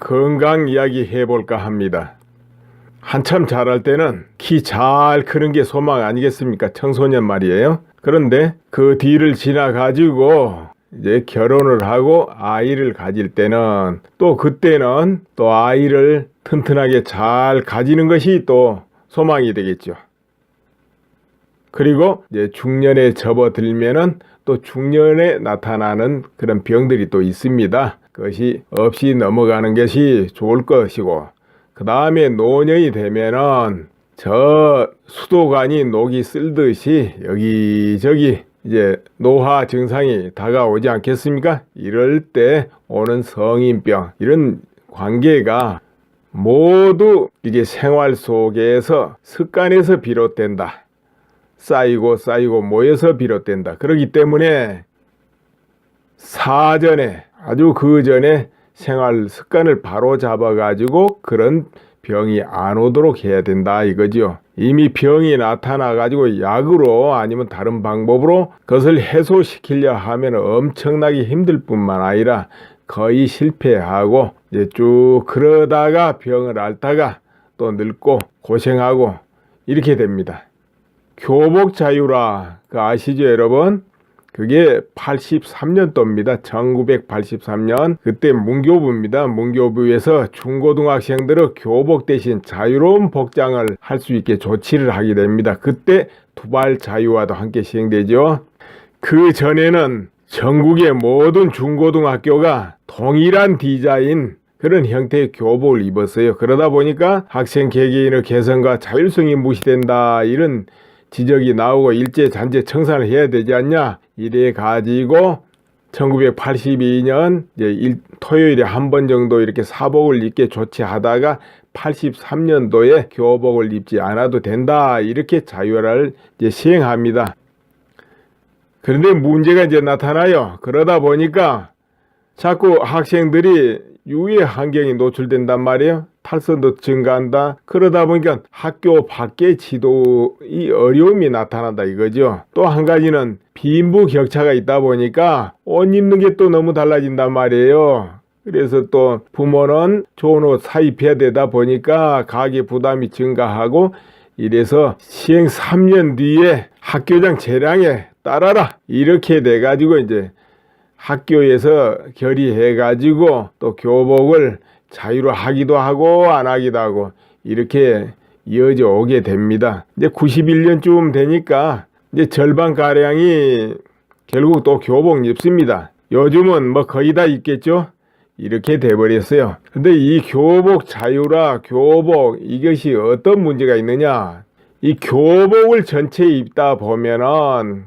건강 이야기 해볼까 합니다. 한참 자랄 때는 키 잘 크는 게 소망 아니겠습니까? 청소년 말이에요. 그런데 그 뒤를 지나가지고 이제 결혼을 하고 아이를 가질 때는 또 그때는 또 아이를 튼튼하게 잘 가지는 것이 또 소망이 되겠죠. 그리고 이제 중년에 접어들면은 또 중년에 나타나는 그런 병들이 또 있습니다. 그것이 없이 넘어가는 것이 좋을 것이고, 그 다음에 노년이 되면은 저 수도관이 녹이 쓸듯이 여기저기 이제 노화 증상이 다가오지 않겠습니까? 이럴 때 오는 성인병, 이런 관계가 모두 이게 생활 속에서 습관에서 비롯된다. 쌓이고 모여서 비롯된다. 그렇기 때문에 사전에, 아주 그 전에 생활 습관을 바로 잡아가지고 그런 병이 안 오도록 해야 된다 이거죠. 이미 병이 나타나가지고 약으로 아니면 다른 방법으로 그것을 해소시키려 하면 엄청나게 힘들 뿐만 아니라 거의 실패하고 이제 쭉 그러다가 병을 앓다가 또 늙고 고생하고 이렇게 됩니다. 교복 자유라 아시죠 여러분? 그게 83년도입니다. 1983년. 그때 문교부입니다. 문교부에서 중고등학생들의 교복 대신 자유로운 복장을 할 수 있게 조치를 하게 됩니다. 그때 두발 자유화도 함께 시행되죠. 그 전에는 전국의 모든 중고등학교가 동일한 디자인 그런 형태의 교복을 입었어요. 그러다 보니까 학생 개개인의 개성과 자율성이 무시된다 이런 지적이 나오고 일제 잔재 청산을 해야 되지 않냐 이래 가지고 1982년 이제 토요일에 한 번 정도 이렇게 사복을 입게 조치하다가 83년도에 교복을 입지 않아도 된다 이렇게 자유화를 이제 시행합니다. 그런데 문제가 이제 나타나요. 그러다 보니까 자꾸 학생들이 유해 환경에 노출된단 말이에요. 탈선도 증가한다. 그러다 보니까 학교 밖의 지도의 어려움이 나타난다 이거죠. 또 한 가지는 빈부격차가 있다 보니까 옷 입는 게 또 너무 달라진단 말이에요. 그래서 또 부모는 좋은 옷 사입해야 되다 보니까 가계 부담이 증가하고 이래서 시행 3년 뒤에 학교장 재량에 따라라 이렇게 돼가지고 이제 학교에서 결의해가지고 또 교복을 자유로 하기도 하고 안 하기도 하고 이렇게 이어져 오게 됩니다. 이제 91년쯤 되니까 이제 절반가량이 결국 또 교복 입습니다. 요즘은 뭐 거의 다 입겠죠? 이렇게 돼버렸어요. 근데 이 교복 자유라 교복 이것이 어떤 문제가 있느냐? 이 교복을 전체 입다 보면은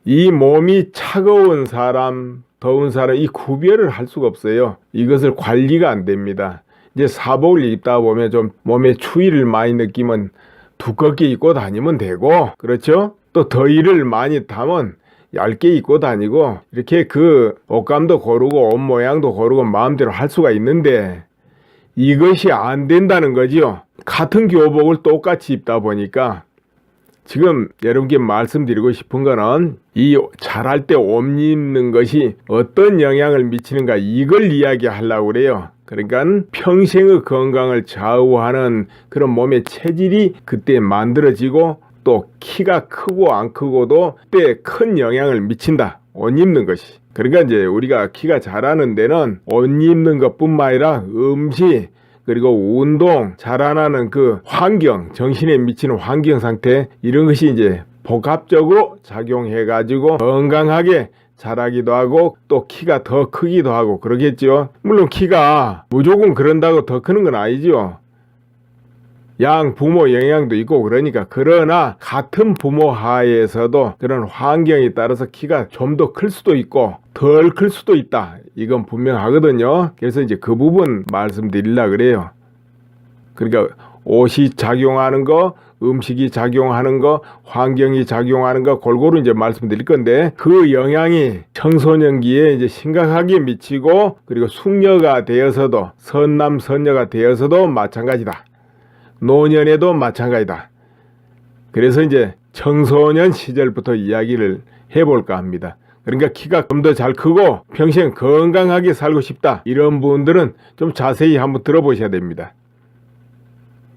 이 몸이 차가운 사람, 더운 사람 이 구별을 할 수가 없어요. 이것을 관리가 안 됩니다. 이제 사복을 입다 보면 좀 몸에 추위를 많이 느끼면 두껍게 입고 다니면 되고, 그렇죠? 또 더위를 많이 타면 얇게 입고 다니고 이렇게 그 옷감도 고르고 옷 모양도 고르고 마음대로 할 수가 있는데 이것이 안 된다는 거지요. 같은 교복을 똑같이 입다 보니까 지금 여러분께 말씀드리고 싶은 거는 이 자랄 때 옷 입는 것이 어떤 영향을 미치는가 이걸 이야기하려고 그래요. 그러니까 평생의 건강을 좌우하는 그런 몸의 체질이 그때 만들어지고 또 키가 크고 안 크고도 그때 큰 영향을 미친다. 옷 입는 것이. 그러니까 이제 우리가 키가 자라는 데는 옷 입는 것뿐만 아니라 음식 그리고 운동, 자라나는 그 환경, 정신에 미치는 환경 상태 이런 것이 이제 복합적으로 작용해가지고 건강하게 자라기도 하고 또 키가 더 크기도 하고 그러겠죠. 물론 키가 무조건 그런다고 더 크는 건 아니죠. 양 부모 영향도 있고 그러니까 그러나 같은 부모 하에서도 그런 환경에 따라서 키가 좀 더 클 수도 있고 덜 클 수도 있다. 이건 분명하거든요. 그래서 이제 그 부분 말씀드리려고 그래요. 그러니까 옷이 작용하는 거, 음식이 작용하는 거, 환경이 작용하는 거 골고루 이제 말씀드릴 건데 그 영향이 청소년기에 이제 심각하게 미치고 그리고 숙녀가 되어서도 선남 선녀가 되어서도 마찬가지다. 노년에도 마찬가지다. 그래서 이제 청소년 시절부터 이야기를 해볼까 합니다. 그러니까 키가 좀 더 잘 크고 평생 건강하게 살고 싶다, 이런 분들은 좀 자세히 한번 들어보셔야 됩니다.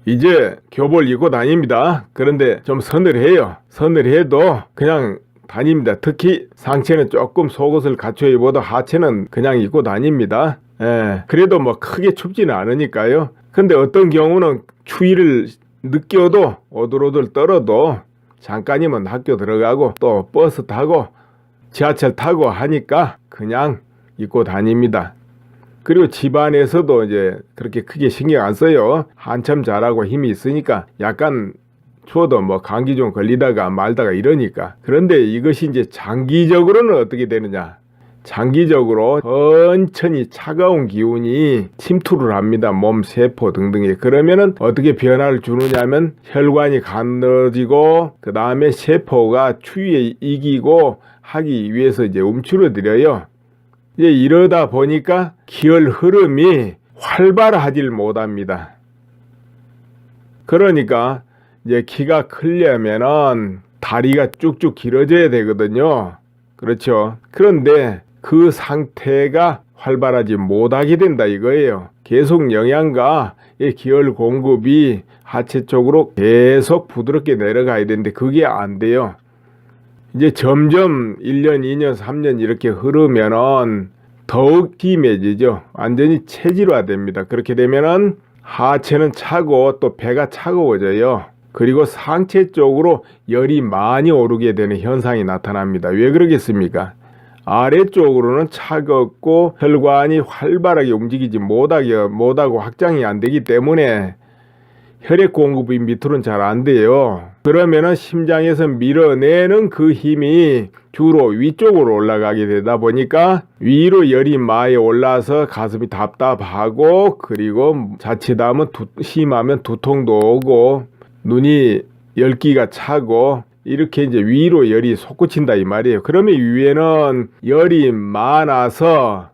이제 교복을 입고 다닙니다. 그런데 좀 서늘해요. 서늘해도 그냥 다닙니다. 특히 상체는 조금 속옷을 갖춰 입어도 하체는 그냥 입고 다닙니다. 그래도 뭐 크게 춥지는 않으니까요. 근데 어떤 경우는 추위를 느껴도 오들오들 떨어도 잠깐이면 학교 들어가고 또 버스 타고 지하철 타고 하니까 그냥 입고 다닙니다. 그리고 집안에서도 이제 그렇게 크게 신경 안 써요. 한참 자라고 힘이 있으니까 약간 추워도 뭐 감기 좀 걸리다가 말다가 이러니까. 그런데 이것이 이제 장기적으로는 어떻게 되느냐. 장기적으로 천천히 차가운 기운이 침투를 합니다. 몸 세포 등등에. 그러면은 어떻게 변화를 주느냐면 혈관이 가늘어지고 그 다음에 세포가 추위에 이기고 하기 위해서 이제 움츠러들어요. 이제 이러다 보니까 기혈 흐름이 활발하질 못합니다. 그러니까 이제 키가 크려면은 다리가 쭉쭉 길어져야 되거든요. 그렇죠. 그런데 그 상태가 활발하지 못하게 된다 이거예요. 계속 영양과 기혈 공급이 하체 쪽으로 계속 부드럽게 내려가야 되는데 그게 안 돼요. 이제 점점 1년, 2년, 3년 이렇게 흐르면은 더욱 심해지죠. 완전히 체질화됩니다. 그렇게 되면은 하체는 차고 또 배가 차가워져요. 그리고 상체 쪽으로 열이 많이 오르게 되는 현상이 나타납니다. 왜 그러겠습니까? 아래쪽으로는 차갑고 혈관이 활발하게 움직이지 못하고 확장이 안 되기 때문에 혈액 공급이 밑으로는 잘 안 돼요. 그러면은 심장에서 밀어내는 그 힘이 주로 위쪽으로 올라가게 되다 보니까 위로 열이 많이 올라서 가슴이 답답하고 그리고 자칫하면 심하면 두통도 오고 눈이 열기가 차고 이렇게 이제 위로 열이 솟구친다 이 말이에요. 그러면 위에는 열이 많아서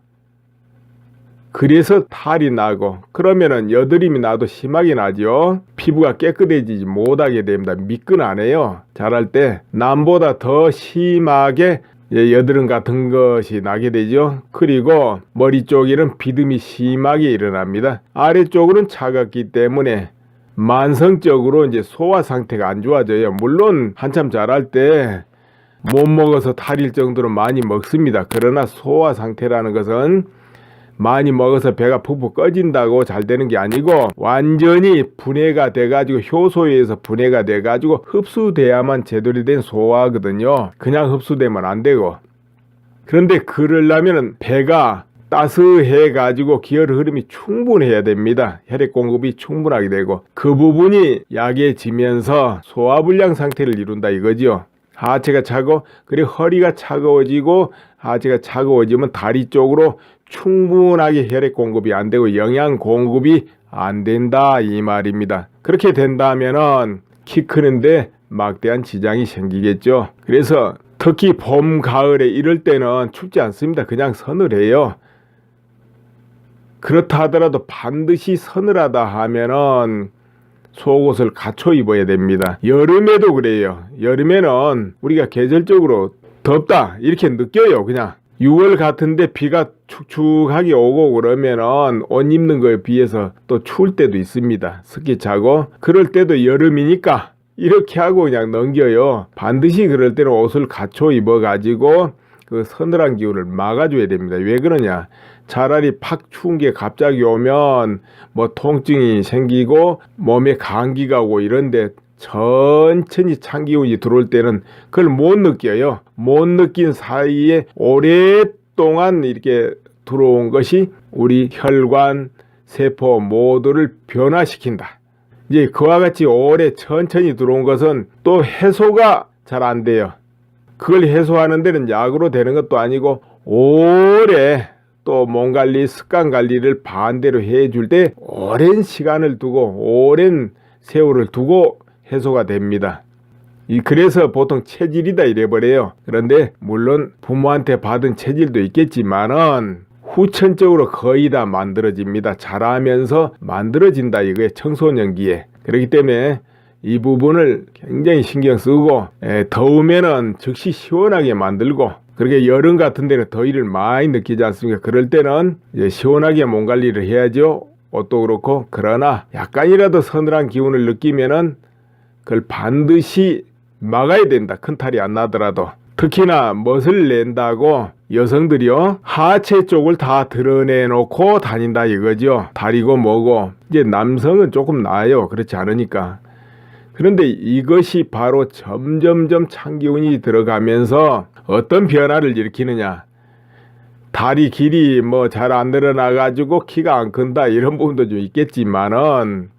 그래서 탈이 나고 그러면은 여드름이 나도 심하게 나죠. 피부가 깨끗해지지 못하게 됩니다. 미끈하네요. 자랄 때 남보다 더 심하게 여드름 같은 것이 나게 되죠. 그리고 머리 쪽에는 비듬이 심하게 일어납니다. 아래쪽으로는 차갑기 때문에 만성적으로 이제 소화 상태가 안 좋아져요. 물론 한참 자랄 때 못 먹어서 탈일 정도로 많이 먹습니다. 그러나 소화 상태라는 것은 많이 먹어서 배가 푹푹 꺼진다고 잘 되는 게 아니고 완전히 분해가 돼가지고 효소에서 분해가 돼가지고 흡수돼야만 제대로 된 소화거든요. 그냥 흡수되면 안 되고. 그런데 그러려면 배가 따스해가지고 기혈 흐름이 충분해야 됩니다. 혈액 공급이 충분하게 되고 그 부분이 약해지면서 소화불량 상태를 이룬다 이거죠. 하체가 차고 그리고 허리가 차가워지고 하체가 차가워지면 다리 쪽으로 충분하게 혈액 공급이 안 되고 영양 공급이 안 된다 이 말입니다. 그렇게 된다면은 키 크는데 막대한 지장이 생기겠죠. 그래서 특히 봄, 가을에 이럴 때는 춥지 않습니다. 그냥 서늘해요. 그렇다 하더라도 반드시 서늘하다 하면은 속옷을 갖춰 입어야 됩니다. 여름에도 그래요. 여름에는 우리가 계절적으로 덥다 이렇게 느껴요. 그냥 6월 같은데 비가 축축하게 오고 그러면은 옷 입는 거에 비해서 또 추울 때도 있습니다. 습기 차고 그럴 때도 여름이니까 이렇게 하고 그냥 넘겨요. 반드시 그럴 때는 옷을 갖춰 입어 가지고 그 서늘한 기운을 막아줘야 됩니다. 왜 그러냐? 차라리 팍 추운 게 갑자기 오면 뭐 통증이 생기고 몸에 감기가 오고 이런데 천천히 찬 기운이 들어올 때는 그걸 못 느껴요. 못 느낀 사이에 오랫동안 이렇게 들어온 것이 우리 혈관, 세포 모두를 변화시킨다. 이제 그와 같이 오래 천천히 들어온 것은 또 해소가 잘 안 돼요. 그걸 해소하는 데는 약으로 되는 것도 아니고 오래 또 몸 관리, 습관 관리를 반대로 해줄 때 오랜 시간을 두고 오랜 세월을 두고 해소가 됩니다. 그래서 보통 체질이다 이래버려요. 그런데 물론 부모한테 받은 체질도 있겠지만은 후천적으로 거의 다 만들어집니다. 자라면서 만들어진다 이거예요. 청소년기에. 그렇기 때문에 이 부분을 굉장히 신경 쓰고 더우면은 즉시 시원하게 만들고 그렇게 여름 같은 데는 더위를 많이 느끼지 않습니까? 그럴 때는 이제 시원하게 몸 관리를 해야죠. 옷도 그렇고. 그러나 약간이라도 서늘한 기운을 느끼면은 그걸 반드시 막아야 된다. 큰 탈이 안 나더라도. 특히나 멋을 낸다고 여성들이요, 하체 쪽을 다 드러내놓고 다닌다 이거죠. 다리고 뭐고. 이제 남성은 조금 나아요. 그렇지 않으니까. 그런데 이것이 바로 점점점 찬 기운이 들어가면서 어떤 변화를 일으키느냐. 다리 길이 뭐 잘 안 늘어나가지고 키가 안 큰다 이런 부분도 좀 있겠지만은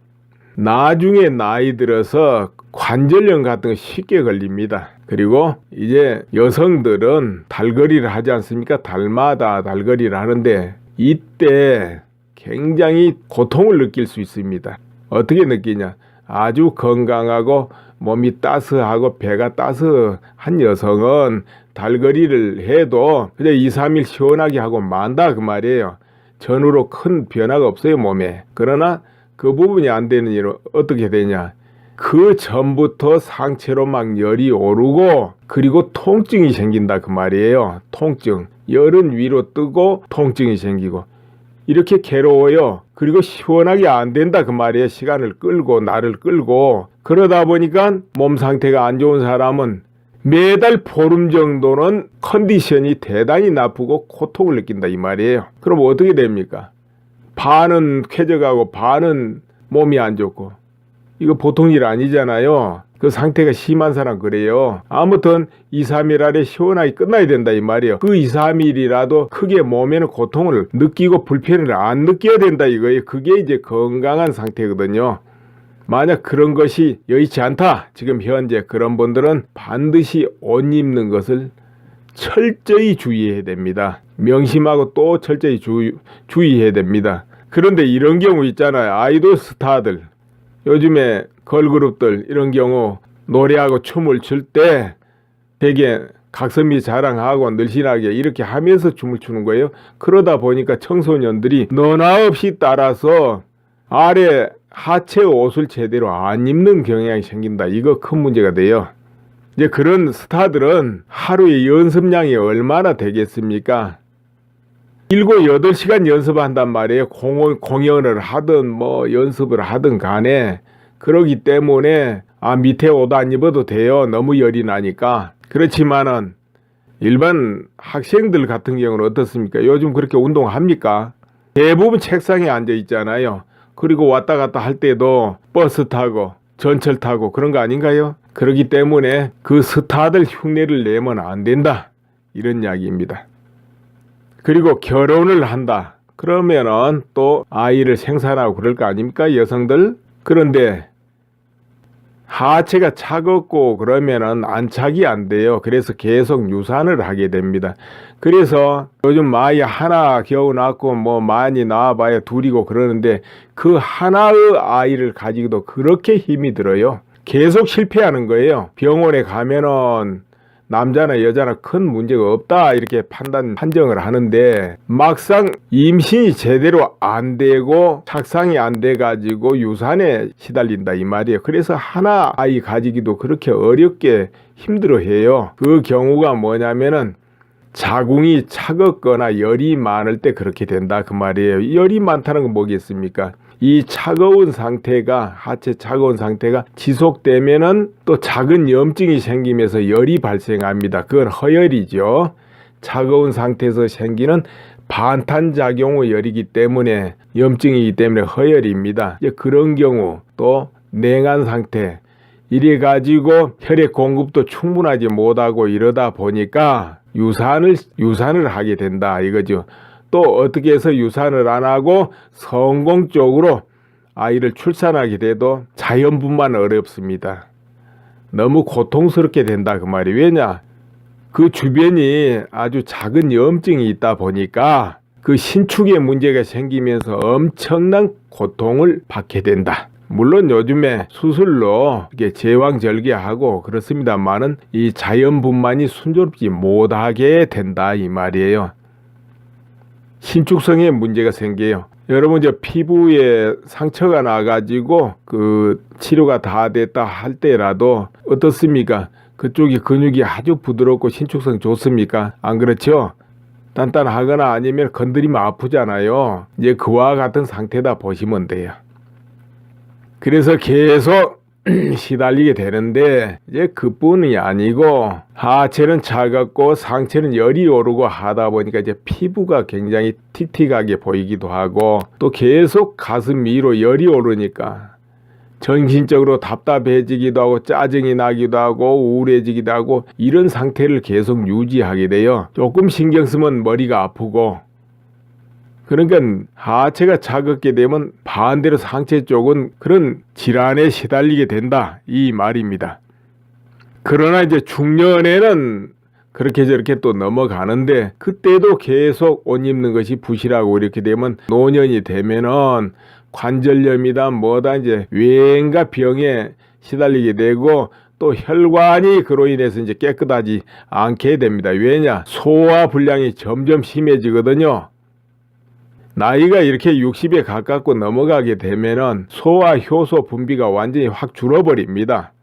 나중에 나이 들어서 관절염 같은 거 쉽게 걸립니다. 그리고 이제 여성들은 달거리를 하지 않습니까? 달마다 달거리를 하는데 이때 굉장히 고통을 느낄 수 있습니다. 어떻게 느끼냐? 아주 건강하고 몸이 따스하고 배가 따스한 여성은 달거리를 해도 그냥 2, 3일 시원하게 하고 만다 그 말이에요. 전후로 큰 변화가 없어요 몸에. 그러나 그 부분이 안 되는 일은 어떻게 되냐? 그 전부터 상체로 막 열이 오르고 그리고 통증이 생긴다 그 말이에요. 통증. 열은 위로 뜨고 통증이 생기고 이렇게 괴로워요. 그리고 시원하게 안 된다 그 말이에요. 시간을 끌고 날을 끌고. 그러다 보니까 몸 상태가 안 좋은 사람은 매달 보름 정도는 컨디션이 대단히 나쁘고 고통을 느낀다 이 말이에요. 그럼 어떻게 됩니까? 반은 쾌적하고 반은 몸이 안 좋고. 이거 보통 일 아니잖아요. 그 상태가 심한 사람 그래요. 아무튼 2, 3일 안에 시원하게 끝나야 된다 이 말이에요. 그 2, 3일이라도 크게 몸에는 고통을 느끼고 불편을 안 느껴야 된다 이거예요. 그게 이제 건강한 상태거든요. 만약 그런 것이 여의치 않다. 지금 현재 그런 분들은 반드시 옷 입는 것을 철저히 주의해야 됩니다. 명심하고 또 철저히 주의해야 됩니다. 그런데 이런 경우 있잖아요. 아이돌 스타들. 요즘에 걸그룹들 이런 경우 노래하고 춤을 출 때 되게 각선미 자랑하고 늘씬하게 이렇게 하면서 춤을 추는 거예요. 그러다 보니까 청소년들이 너나 없이 따라서 아래 하체 옷을 제대로 안 입는 경향이 생긴다. 이거 큰 문제가 돼요. 이제 그런 스타들은 하루에 연습량이 얼마나 되겠습니까? 7, 8시간 연습한단 말이에요. 공연을 하든 뭐 연습을 하든 간에. 그러기 때문에 밑에 옷 안 입어도 돼요. 너무 열이 나니까. 그렇지만은 일반 학생들 같은 경우는 어떻습니까? 요즘 그렇게 운동합니까? 대부분 책상에 앉아 있잖아요. 그리고 왔다 갔다 할 때도 버스 타고 전철 타고 그런 거 아닌가요? 그렇기 때문에 그 스타들 흉내를 내면 안 된다. 이런 이야기입니다. 그리고 결혼을 한다. 그러면은 또 아이를 생산하고 그럴 거 아닙니까? 여성들. 그런데 하체가 차갑고 그러면은 안착이 안 돼요. 그래서 계속 유산을 하게 됩니다. 그래서 요즘 아이 하나 겨우 낳고 뭐 많이 낳아봐야 둘이고 그러는데 그 하나의 아이를 가지고도 그렇게 힘이 들어요. 계속 실패하는 거예요. 병원에 가면은 남자나 여자나 큰 문제가 없다 이렇게 판정을 하는데 막상 임신이 제대로 안 되고 착상이 안 돼 가지고 유산에 시달린다 이 말이에요. 그래서 하나 아이 가지기도 그렇게 어렵게 힘들어해요. 그 경우가 뭐냐면은 자궁이 차갑거나 열이 많을 때 그렇게 된다 그 말이에요. 열이 많다는 건 뭐겠습니까? 이 차가운 상태가 하체 차가운 상태가 지속되면은 또 작은 염증이 생기면서 열이 발생합니다. 그건 허열이죠. 차가운 상태에서 생기는 반탄작용의 열이기 때문에 염증이기 때문에 허열입니다. 이제 그런 경우 또 냉한 상태 이래 가지고 혈액 공급도 충분하지 못하고 이러다 보니까 유산을 하게 된다 이거죠. 또 어떻게 해서 유산을 안 하고 성공적으로 아이를 출산하게 돼도 자연분만 어렵습니다. 너무 고통스럽게 된다 그 말이. 왜냐? 그 주변이 아주 작은 염증이 있다 보니까 그 신축에 문제가 생기면서 엄청난 고통을 받게 된다. 물론 요즘에 수술로 이렇게 제왕절개하고 그렇습니다만은 이 자연분만이 순조롭지 못하게 된다 이 말이에요. 신축성에 문제가 생겨요. 여러분 이제 피부에 상처가 나가지고 그 치료가 다 됐다 할 때라도 어떻습니까? 그쪽이 근육이 아주 부드럽고 신축성 좋습니까? 안 그렇죠? 단단하거나 아니면 건드리면 아프잖아요. 이제 그와 같은 상태다 보시면 돼요. 그래서 계속 시달리게 되는데 이제 그뿐이 아니고 하체는 차갑고 상체는 열이 오르고 하다 보니까 이제 피부가 굉장히 틱틱하게 보이기도 하고 또 계속 가슴 위로 열이 오르니까 정신적으로 답답해지기도 하고 짜증이 나기도 하고 우울해지기도 하고 이런 상태를 계속 유지하게 돼요. 조금 신경 쓰면 머리가 아프고 그러니까 하체가 차갑게 되면 반대로 상체 쪽은 그런 질환에 시달리게 된다 이 말입니다. 그러나 이제 중년에는 그렇게 저렇게 또 넘어가는데 그때도 계속 옷 입는 것이 부실하고 이렇게 되면 노년이 되면은 관절염이다 뭐다 이제 뇌인가 병에 시달리게 되고 또 혈관이 그로 인해서 이제 깨끗하지 않게 됩니다. 왜냐? 소화 불량이 점점 심해지거든요. 나이가 이렇게 60에 가깝고 넘어가게 되면은 소화 효소 분비가 완전히 확 줄어버립니다.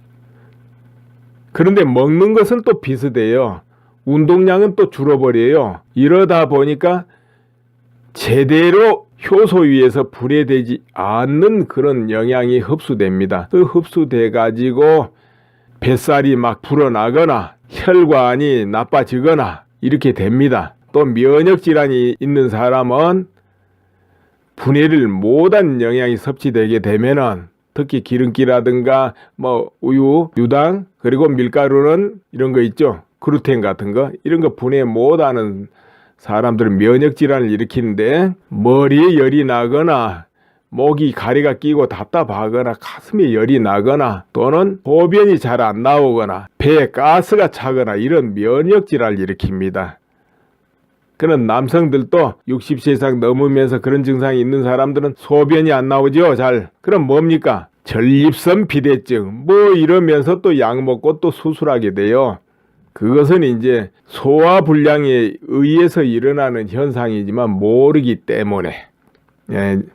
그런데 먹는 것은 또 비슷해요. 운동량은 또 줄어버려요. 이러다 보니까 제대로 효소 위에서 분해되지 않는 그런 영양이 흡수됩니다. 그 흡수돼 가지고 뱃살이 막 불어나거나 혈관이 나빠지거나 이렇게 됩니다. 또 면역 질환이 있는 사람은 분해를 못한 영양이 섭취되게 되면은 특히 기름기라든가 뭐 우유, 유당 그리고 밀가루는 이런 거 있죠. 글루텐 같은 거 이런 거 분해 못하는 사람들은 면역 질환을 일으키는데 머리에 열이 나거나 목이 가래가 끼고 답답하거나 가슴에 열이 나거나 또는 소변이 잘 안 나오거나 배에 가스가 차거나 이런 면역 질환을 일으킵니다. 그런 남성들도 60세 이상 넘으면서 그런 증상이 있는 사람들은 소변이 안 나오죠. 잘. 그럼 뭡니까? 전립선 비대증 뭐 이러면서 또 약 먹고 또 수술하게 돼요. 그것은 이제 소화불량에 의해서 일어나는 현상이지만 모르기 때문에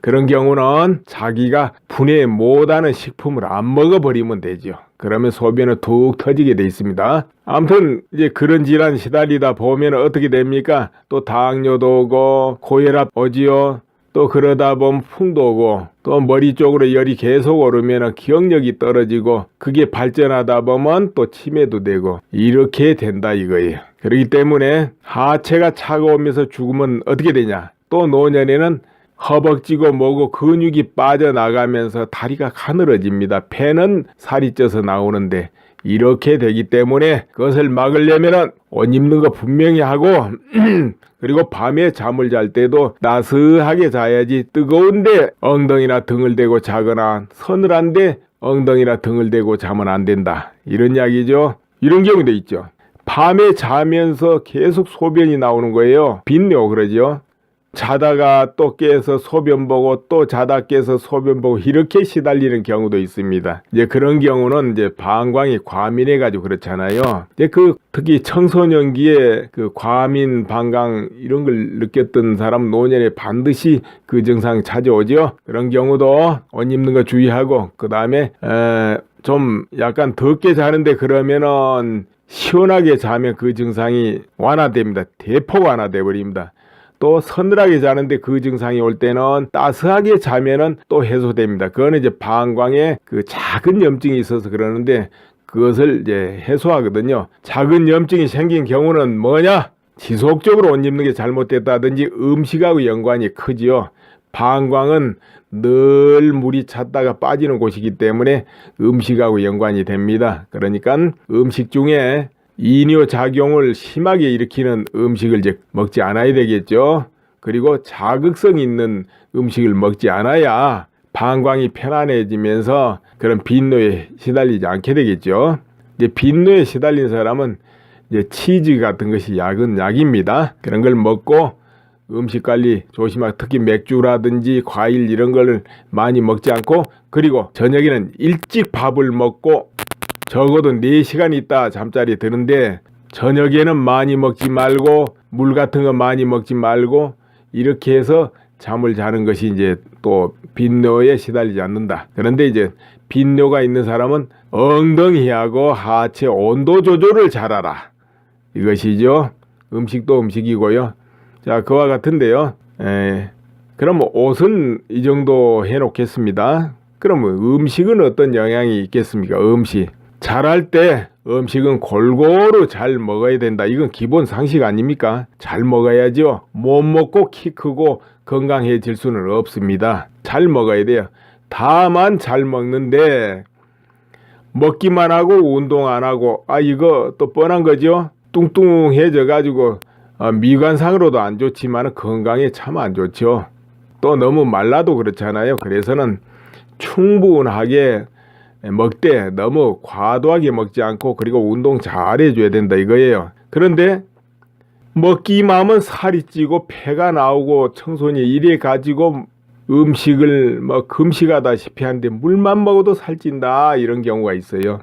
그런 경우는 자기가 분해 못하는 식품을 안 먹어버리면 되죠. 그러면 소변은 툭 터지게 돼 있습니다. 아무튼 이제 그런 질환 시달리다 보면 어떻게 됩니까? 또 당뇨도 오고 고혈압 오지요. 또 그러다 보면 풍도 오고 또 머리 쪽으로 열이 계속 오르면 기억력이 떨어지고 그게 발전하다 보면 또 치매도 되고 이렇게 된다 이거예요. 그렇기 때문에 하체가 차가우면서 죽으면 어떻게 되냐? 또 노년에는 허벅지고 뭐고 근육이 빠져나가면서 다리가 가늘어집니다. 폐는 살이 쪄서 나오는데 이렇게 되기 때문에 그것을 막으려면 옷 입는 거 분명히 하고 그리고 밤에 잠을 잘 때도 따스하게 자야지 뜨거운데 엉덩이나 등을 대고 자거나 서늘한데 엉덩이나 등을 대고 자면 안 된다. 이런 이야기죠. 이런 경우도 있죠. 밤에 자면서 계속 소변이 나오는 거예요. 빈뇨 그러죠. 자다가 또 깨서 소변 보고 또 자다 깨서 소변 보고 이렇게 시달리는 경우도 있습니다. 이제 그런 경우는 이제 방광이 과민해 가지고 그렇잖아요. 이제 특히 청소년기에 그 과민 방광 이런 걸 느꼈던 사람 노년에 반드시 그 증상 찾아오죠. 그런 경우도 옷 입는 거 주의하고 그다음에 좀 약간 덥게 자는데 그러면은 시원하게 자면 그 증상이 완화됩니다. 대폭 완화돼 버립니다. 또 서늘하게 자는데 그 증상이 올 때는 따스하게 자면은 또 해소됩니다. 그거는 이제 방광에 그 작은 염증이 있어서 그러는데 그것을 이제 해소하거든요. 작은 염증이 생긴 경우는 뭐냐? 지속적으로 옷 입는 게 잘못됐다든지 음식하고 연관이 크지요. 방광은 늘 물이 찼다가 빠지는 곳이기 때문에 음식하고 연관이 됩니다. 그러니까 음식 중에 이뇨 작용을 심하게 일으키는 음식을 이제 먹지 않아야 되겠죠. 그리고 자극성 있는 음식을 먹지 않아야 방광이 편안해지면서 그런 빈뇨에 시달리지 않게 되겠죠. 이제 빈뇨에 시달린 사람은 이제 치즈 같은 것이 약입니다. 그런 걸 먹고 음식 관리 조심하고 특히 맥주라든지 과일 이런 걸 많이 먹지 않고 그리고 저녁에는 일찍 밥을 먹고 적어도 4시간 있다 잠자리 드는데 저녁에는 많이 먹지 말고 물 같은 거 많이 먹지 말고 이렇게 해서 잠을 자는 것이 이제 또 빈뇨에 시달리지 않는다. 그런데 이제 빈뇨가 있는 사람은 엉덩이하고 하체 온도 조절을 잘하라. 이것이죠. 음식도 음식이고요. 자, 그와 같은데요. 그럼 옷은 이 정도 해놓겠습니다. 그럼 음식은 어떤 영향이 있겠습니까? 음식. 잘할 때 음식은 골고루 잘 먹어야 된다. 이건 기본 상식 아닙니까? 잘 먹어야죠. 못 먹고 키 크고 건강해질 수는 없습니다. 잘 먹어야 돼요. 다만 잘 먹는데 먹기만 하고 운동 안 하고 이거 또 뻔한 거죠. 뚱뚱해져 가지고 미관상으로도 안 좋지만 건강에 참 안 좋죠. 또 너무 말라도 그렇잖아요. 그래서는 충분하게 먹되 너무 과도하게 먹지 않고 그리고 운동 잘 해줘야 된다 이거예요. 그런데 먹기만 하면 살이 찌고 폐가 나오고 청소년이 이래 가지고 음식을 금식하다시피 하는데 물만 먹어도 살찐다 이런 경우가 있어요.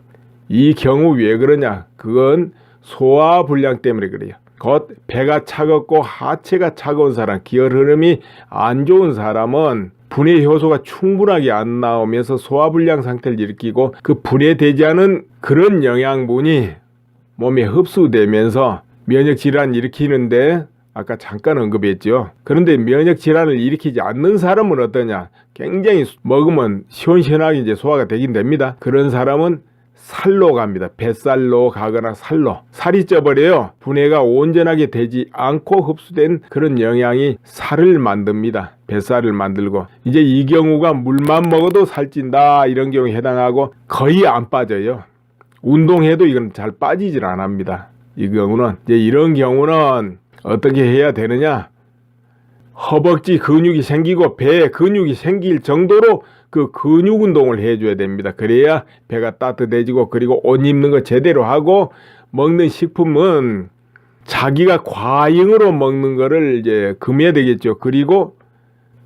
이 경우 왜 그러냐? 그건 소화불량 때문에 그래요. 곧 배가 차갑고 하체가 차가운 사람, 기혈 흐름이 안 좋은 사람은 분해 효소가 충분하게 안 나오면서 소화불량 상태를 일으키고 그 분해되지 않은 그런 영양분이 몸에 흡수되면서 면역질환을 일으키는데 아까 잠깐 언급했죠. 그런데 면역질환을 일으키지 않는 사람은 어떠냐? 굉장히 먹으면 시원시원하게 이제 소화가 되긴 됩니다. 그런 사람은 살로 갑니다. 뱃살로 가거나 살로. 살이 쪄버려요. 분해가 온전하게 되지 않고 흡수된 그런 영양이 살을 만듭니다. 뱃살을 만들고. 이제 이 경우가 물만 먹어도 살찐다 이런 경우에 해당하고 거의 안 빠져요. 운동해도 이건 잘 빠지질 않습니다. 이 경우는 이제 이런 경우는 어떻게 해야 되느냐? 허벅지 근육이 생기고 배에 근육이 생길 정도로 그 근육 운동을 해줘야 됩니다. 그래야 배가 따뜻해지고 그리고 옷 입는 거 제대로 하고 먹는 식품은 자기가 과잉으로 먹는 거를 이제 금해야 되겠죠. 그리고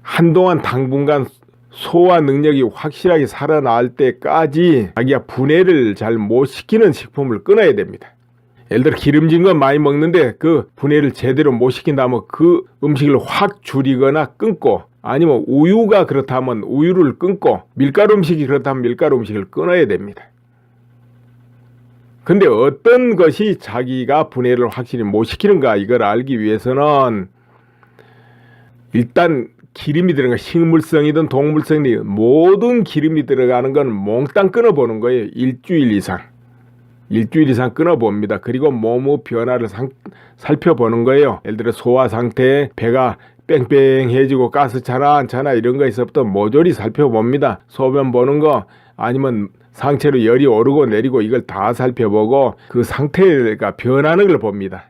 한동안 당분간 소화 능력이 확실하게 살아날 때까지 자기가 분해를 잘 못 시키는 식품을 끊어야 됩니다. 예를 들어 기름진 거 많이 먹는데 그 분해를 제대로 못 시킨다면 그 음식을 확 줄이거나 끊고 아니면 우유가 그렇다면 우유를 끊고 밀가루 음식이 그렇다면 밀가루 음식을 끊어야 됩니다. 근데 어떤 것이 자기가 분해를 확실히 못 시키는가 이걸 알기 위해서는 일단 기름이 들어간 식물성이든 동물성이든 모든 기름이 들어가는 건 몽땅 끊어보는 거예요. 일주일 이상 끊어봅니다. 그리고 몸의 변화를 살펴보는 거예요. 예를 들어 소화 상태, 배가 뺑뺑해지고 가스 차나 안 차나 이런 거에서부터 모조리 살펴봅니다. 소변 보는 거 아니면 상체로 열이 오르고 내리고 이걸 다 살펴보고 그 상태가 변하는 걸 봅니다.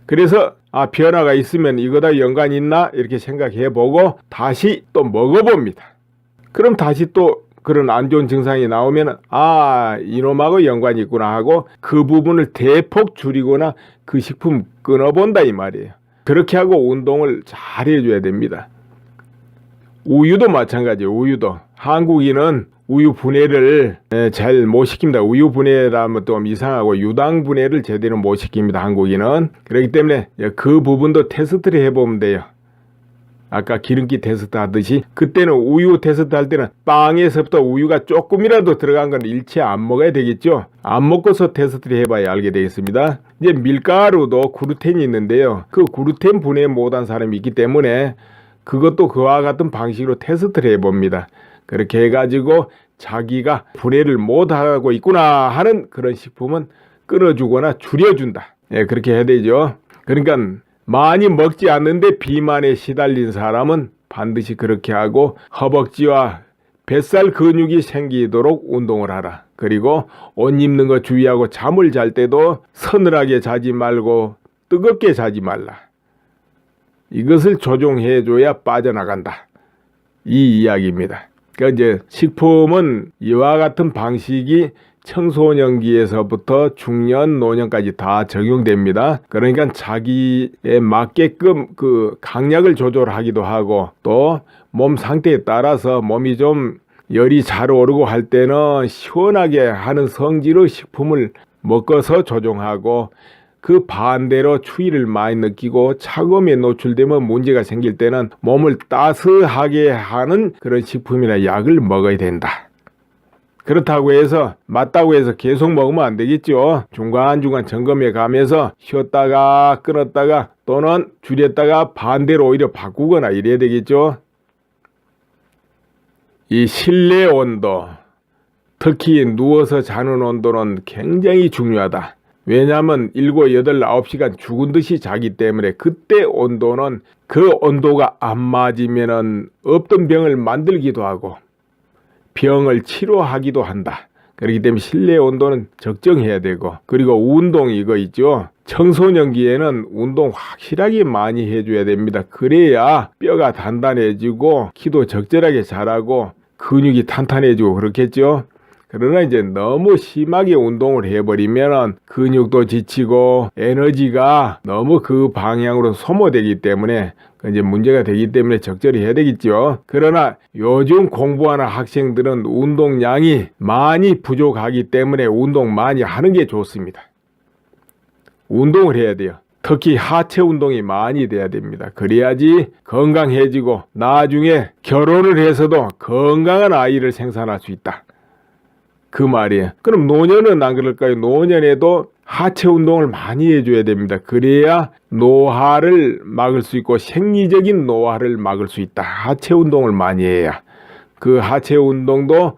그래서 변화가 있으면 이거다 연관이 있나 이렇게 생각해보고 다시 또 먹어봅니다. 그럼 다시 또 그런 안 좋은 증상이 나오면 이놈하고 연관이 있구나 하고 그 부분을 대폭 줄이거나 그 식품 끊어본다 이 말이에요. 그렇게 하고 운동을 잘 해줘야 됩니다. 우유도 마찬가지예요. 우유도 한국인은 우유 분해를 잘 못 시킵니다. 우유 분해라면 좀 이상하고 유당 분해를 제대로 못 시킵니다. 한국인은. 그렇기 때문에 그 부분도 테스트를 해보면 돼요. 아까 기름기 테스트 하듯이 그때는 우유 테스트 할 때는 빵에서부터 우유가 조금이라도 들어간 건 일체 안 먹어야 되겠죠. 안 먹고서 테스트를 해봐야 알게 되겠습니다. 이제 밀가루도 글루텐이 있는데요. 그 글루텐 분해 못한 사람이 있기 때문에 그것도 그와 같은 방식으로 테스트를 해봅니다. 그렇게 해가지고 자기가 분해를 못하고 있구나 하는 그런 식품은 끊어주거나 줄여준다. 그렇게 해야 되죠. 그러니까 많이 먹지 않는데 비만에 시달린 사람은 반드시 그렇게 하고 허벅지와 뱃살 근육이 생기도록 운동을 하라. 그리고 옷 입는 거 주의하고 잠을 잘 때도 서늘하게 자지 말고 뜨겁게 자지 말라. 이것을 조정해줘야 빠져나간다. 이 이야기입니다. 그러니까 이제 식품은 이와 같은 방식이 청소년기에서부터 중년, 노년까지 다 적용됩니다. 그러니까 자기에 맞게끔 그 강약을 조절하기도 하고 또 몸 상태에 따라서 몸이 좀 열이 잘 오르고 할 때는 시원하게 하는 성질의 식품을 먹어서 조정하고 그 반대로 추위를 많이 느끼고 차가움에 노출되면 문제가 생길 때는 몸을 따스하게 하는 그런 식품이나 약을 먹어야 된다. 그렇다고 해서 맞다고 해서 계속 먹으면 안 되겠죠. 중간중간 점검해 가면서 쉬었다가 끊었다가 또는 줄였다가 반대로 오히려 바꾸거나 이래야 되겠죠. 이 실내 온도, 특히 누워서 자는 온도는 굉장히 중요하다. 왜냐하면 7, 8, 9시간 죽은 듯이 자기 때문에 그때 온도는 그 온도가 안 맞으면 없던 병을 만들기도 하고 병을 치료하기도 한다. 그렇기 때문에 실내 온도는 적정해야 되고, 그리고 운동 이거 있죠. 청소년기에는 운동 확실하게 많이 해줘야 됩니다. 그래야 뼈가 단단해지고 키도 적절하게 자라고 근육이 탄탄해지고 그렇겠죠. 그러나 이제 너무 심하게 운동을 해버리면 근육도 지치고 에너지가 너무 그 방향으로 소모되기 때문에 이제 문제가 되기 때문에 적절히 해야 되겠죠. 그러나 요즘 공부하는 학생들은 운동량이 많이 부족하기 때문에 운동 많이 하는 게 좋습니다. 운동을 해야 돼요. 특히 하체 운동이 많이 돼야 됩니다. 그래야지 건강해지고 나중에 결혼을 해서도 건강한 아이를 생산할 수 있다. 그 말이에요. 그럼 노년은 안 그럴까요? 노년에도 하체 운동을 많이 해줘야 됩니다. 그래야 노화를 막을 수 있고 생리적인 노화를 막을 수 있다. 하체 운동을 많이 해야. 그 하체 운동도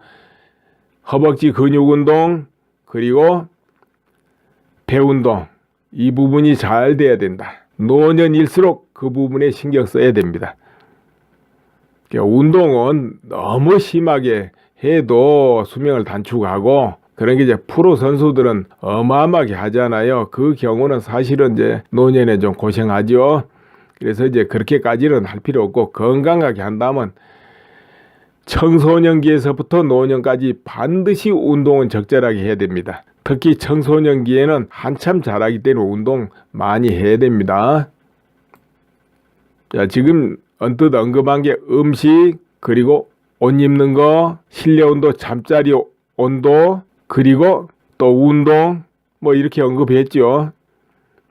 허벅지 근육 운동 그리고 배 운동 이 부분이 잘 돼야 된다. 노년일수록 그 부분에 신경 써야 됩니다. 그러니까 운동은 너무 심하게 해도 수명을 단축하고 그런 게 이제 프로 선수들은 어마어마하게 하잖아요. 그 경우는 사실은 이제 노년에 좀 고생하죠. 그래서 이제 그렇게까지는 할 필요 없고 건강하게 한다면 청소년기에서부터 노년까지 반드시 운동은 적절하게 해야 됩니다. 특히 청소년기에는 한참 자라기 때문에 운동 많이 해야 됩니다. 자, 지금 언뜻 언급한 게 음식 그리고 옷 입는 거, 실내 온도, 잠자리 온도, 그리고 또 운동, 뭐 이렇게 언급했죠.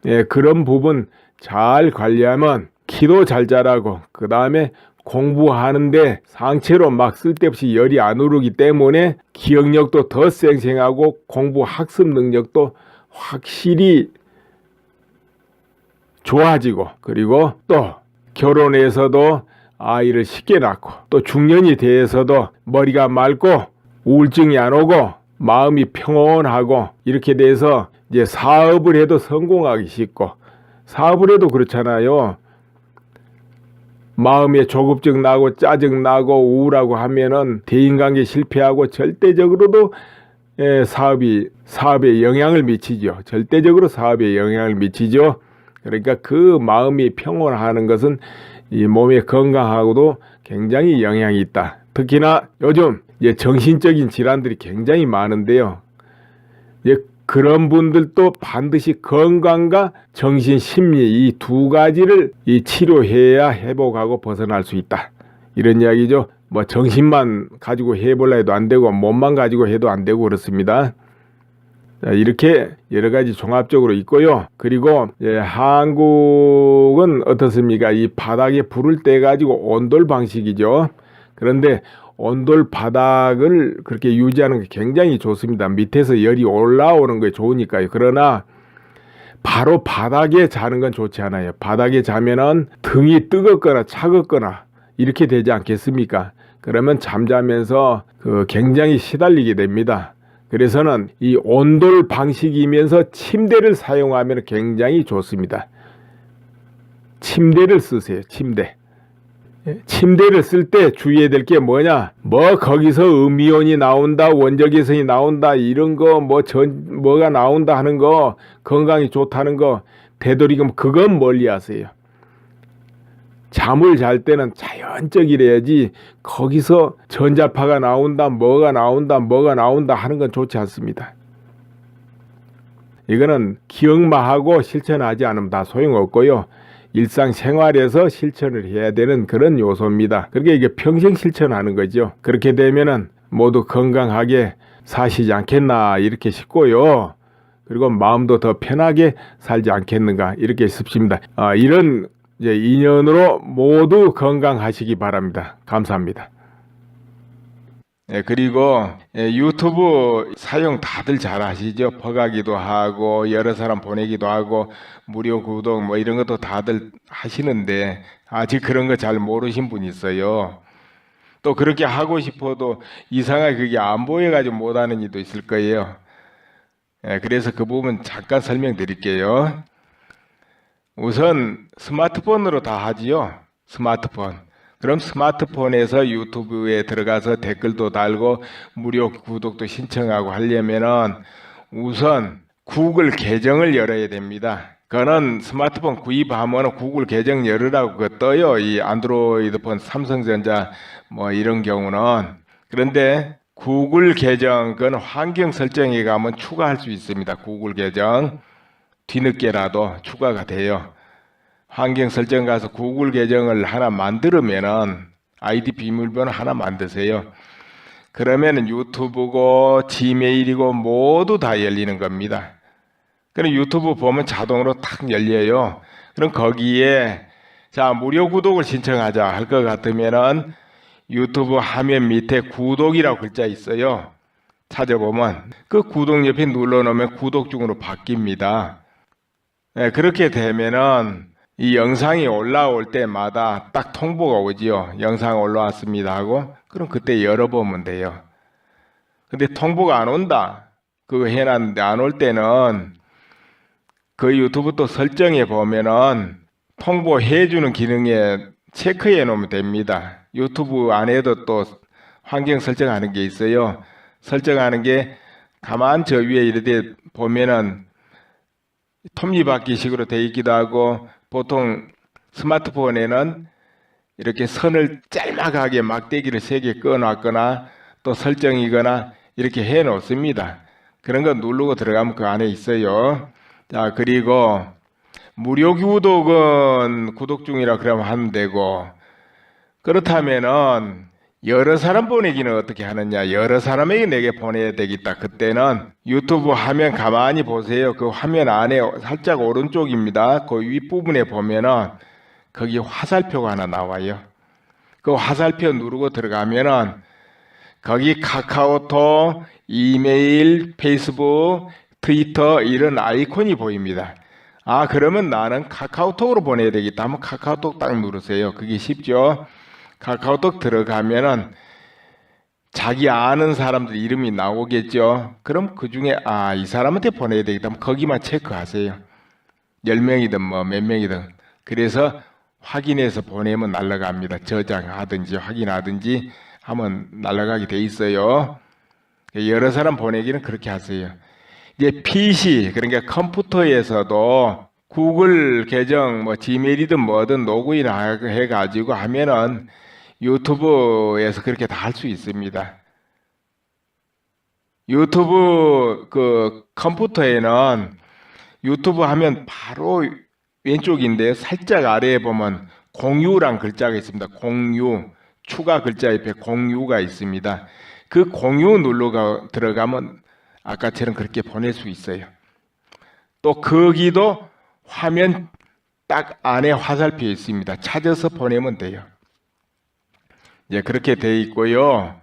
예, 그런 부분 잘 관리하면 키도 잘 자라고, 그 다음에 공부하는데 상체로 막 쓸데없이 열이 안 오르기 때문에 기억력도 더 쌩쌩하고 공부 학습 능력도 확실히 좋아지고, 그리고 또 결혼해서도 아이를 쉽게 낳고 또 중년이 돼서도 머리가 맑고 우울증이 안 오고 마음이 평온하고 이렇게 돼서 이제 사업을 해도 성공하기 쉽고 사업을 해도 그렇잖아요. 마음에 조급증 나고 짜증 나고 우울하고 하면은 대인관계 실패하고 절대적으로도 사업에 영향을 미치죠. 절대적으로 사업에 영향을 미치죠. 그러니까 그 마음이 평온하는 것은 이 몸의 건강하고도 굉장히 영향이 있다. 특히나 요즘 이제 정신적인 질환들이 굉장히 많은데요. 이제 그런 분들도 반드시 건강과 정신, 심리 이 두 가지를 치료해야 회복하고 벗어날 수 있다. 이런 이야기죠. 뭐 정신만 가지고 해볼라 해도 안 되고 몸만 가지고 해도 안 되고 그렇습니다. 자, 이렇게 여러 가지 종합적으로 있고요. 그리고 한국은 어떻습니까? 이 바닥에 불을 떼 가지고 온돌 방식이죠. 그런데 온돌 바닥을 그렇게 유지하는 게 굉장히 좋습니다. 밑에서 열이 올라오는 게 좋으니까요. 그러나 바로 바닥에 자는 건 좋지 않아요. 바닥에 자면은 등이 뜨겁거나 차갑거나 이렇게 되지 않겠습니까? 그러면 잠자면서 굉장히 시달리게 됩니다. 그래서는 이 온돌 방식이면서 침대를 사용하면 굉장히 좋습니다. 침대를 쓰세요. 침대를 쓸 때 주의해야 될 게 뭐냐? 뭐 거기서 음이온이 나온다, 원적외선이 나온다, 이런 거 뭐가 나온다 하는 거, 건강이 좋다는 거 되도록이면 그건 멀리 하세요. 잠을 잘 때는 자연적이래야지 거기서 전자파가 나온다, 뭐가 나온다 하는 건 좋지 않습니다. 이거는 기억만 하고 실천하지 않으면 다 소용없고요. 일상생활에서 실천을 해야 되는 그런 요소입니다. 그러니까 이게 평생 실천하는 거죠. 그렇게 되면은 모두 건강하게 사시지 않겠나 이렇게 싶고요. 그리고 마음도 더 편하게 살지 않겠는가 이렇게 싶습니다. 이런 이제 인연으로 모두 건강하시기 바랍니다. 감사합니다. 그리고 유튜브 사용 다들 잘 하시죠? 퍼가기도 하고 여러 사람 보내기도 하고 무료 구독 뭐 이런 것도 다들 하시는데 아직 그런 거 잘 모르신 분이 있어요. 또 그렇게 하고 싶어도 이상하게 그게 안 보여가지고 못하는 이도 있을 거예요. 그래서 그 부분 잠깐 설명드릴게요. 우선 스마트폰으로 다 하지요. 스마트폰. 그럼 스마트폰에서 유튜브에 들어가서 댓글도 달고 무료 구독도 신청하고 하려면은 우선 구글 계정을 열어야 됩니다. 그거는 스마트폰 구입하면 구글 계정 열으라고 그거 떠요. 이 안드로이드폰, 삼성전자 뭐 이런 경우는. 그런데 구글 계정 그건 환경 설정에 가면 추가할 수 있습니다. 구글 계정 뒤늦게라도 추가가 돼요. 환경 설정 가서 구글 계정을 하나 만들면은 아이디 비밀번호 하나 만드세요. 그러면은 유튜브고 지메일이고 모두 다 열리는 겁니다. 그럼 유튜브 보면 자동으로 탁 열려요. 그럼 거기에 자 무료 구독을 신청하자 할 것 같으면은 유튜브 화면 밑에 구독이라고 글자 있어요. 찾아보면 그 구독 옆에 눌러놓으면 구독 중으로 바뀝니다. 그렇게 되면은 이 영상이 올라올 때마다 딱 통보가 오지요. 영상 올라왔습니다 하고 그럼 그때 열어보면 돼요. 근데 통보가 안 온다. 그거 해놨는데 안 올 때는 그 유튜브 또 설정해 보면은 통보해주는 기능에 체크해 놓으면 됩니다. 유튜브 안에도 또 환경 설정하는 게 있어요. 설정하는 게 가만 저 위에 이렇게 보면은 톱니바퀴식으로 되어 있기도 하고 보통 스마트폰에는 이렇게 선을 짤막하게 막대기를 3개 꺼놨거나 또 설정이거나 이렇게 해 놓습니다. 그런 거 누르고 들어가면 그 안에 있어요. 자, 그리고 무료 구독은 구독 중이라 그러면 하면 되고 그렇다면은 여러 사람 보내기는 어떻게 하느냐. 여러 사람에게 내게 보내야 되겠다. 그때는 유튜브 화면 가만히 보세요. 그 화면 안에 살짝 오른쪽입니다. 그 윗부분에 보면은 거기 화살표가 하나 나와요. 그 화살표 누르고 들어가면은 거기 카카오톡, 이메일, 페이스북, 트위터 이런 아이콘이 보입니다. 아, 그러면 나는 카카오톡으로 보내야 되겠다 하면 카카오톡 딱 누르세요. 그게 쉽죠? 카카오톡 들어가면은 자기 아는 사람들 이름이 나오겠죠. 그럼 그 중에 이 사람한테 보내야 되겠다 하면 거기만 체크하세요. 10명이든 뭐 몇 명이든. 그래서 확인해서 보내면 날아갑니다. 저장하든지 확인하든지 하면 날아가게 돼 있어요. 여러 사람 보내기는 그렇게 하세요. 이제 PC 그러니까 컴퓨터에서도 구글 계정 뭐 지메일이든 뭐든 로그인 해가지고 하면은 유튜브에서 그렇게 다 할 수 있습니다. 유튜브 그 컴퓨터에는 유튜브 하면 바로 왼쪽인데 살짝 아래에 보면 공유란 글자가 있습니다. 공유 추가 글자 옆에 공유가 있습니다. 그 공유 눌러가 들어가면 아까처럼 그렇게 보낼 수 있어요. 또 거기도 화면 딱 안에 화살표 있습니다. 찾아서 보내면 돼요. 이제 그렇게 돼 있고요.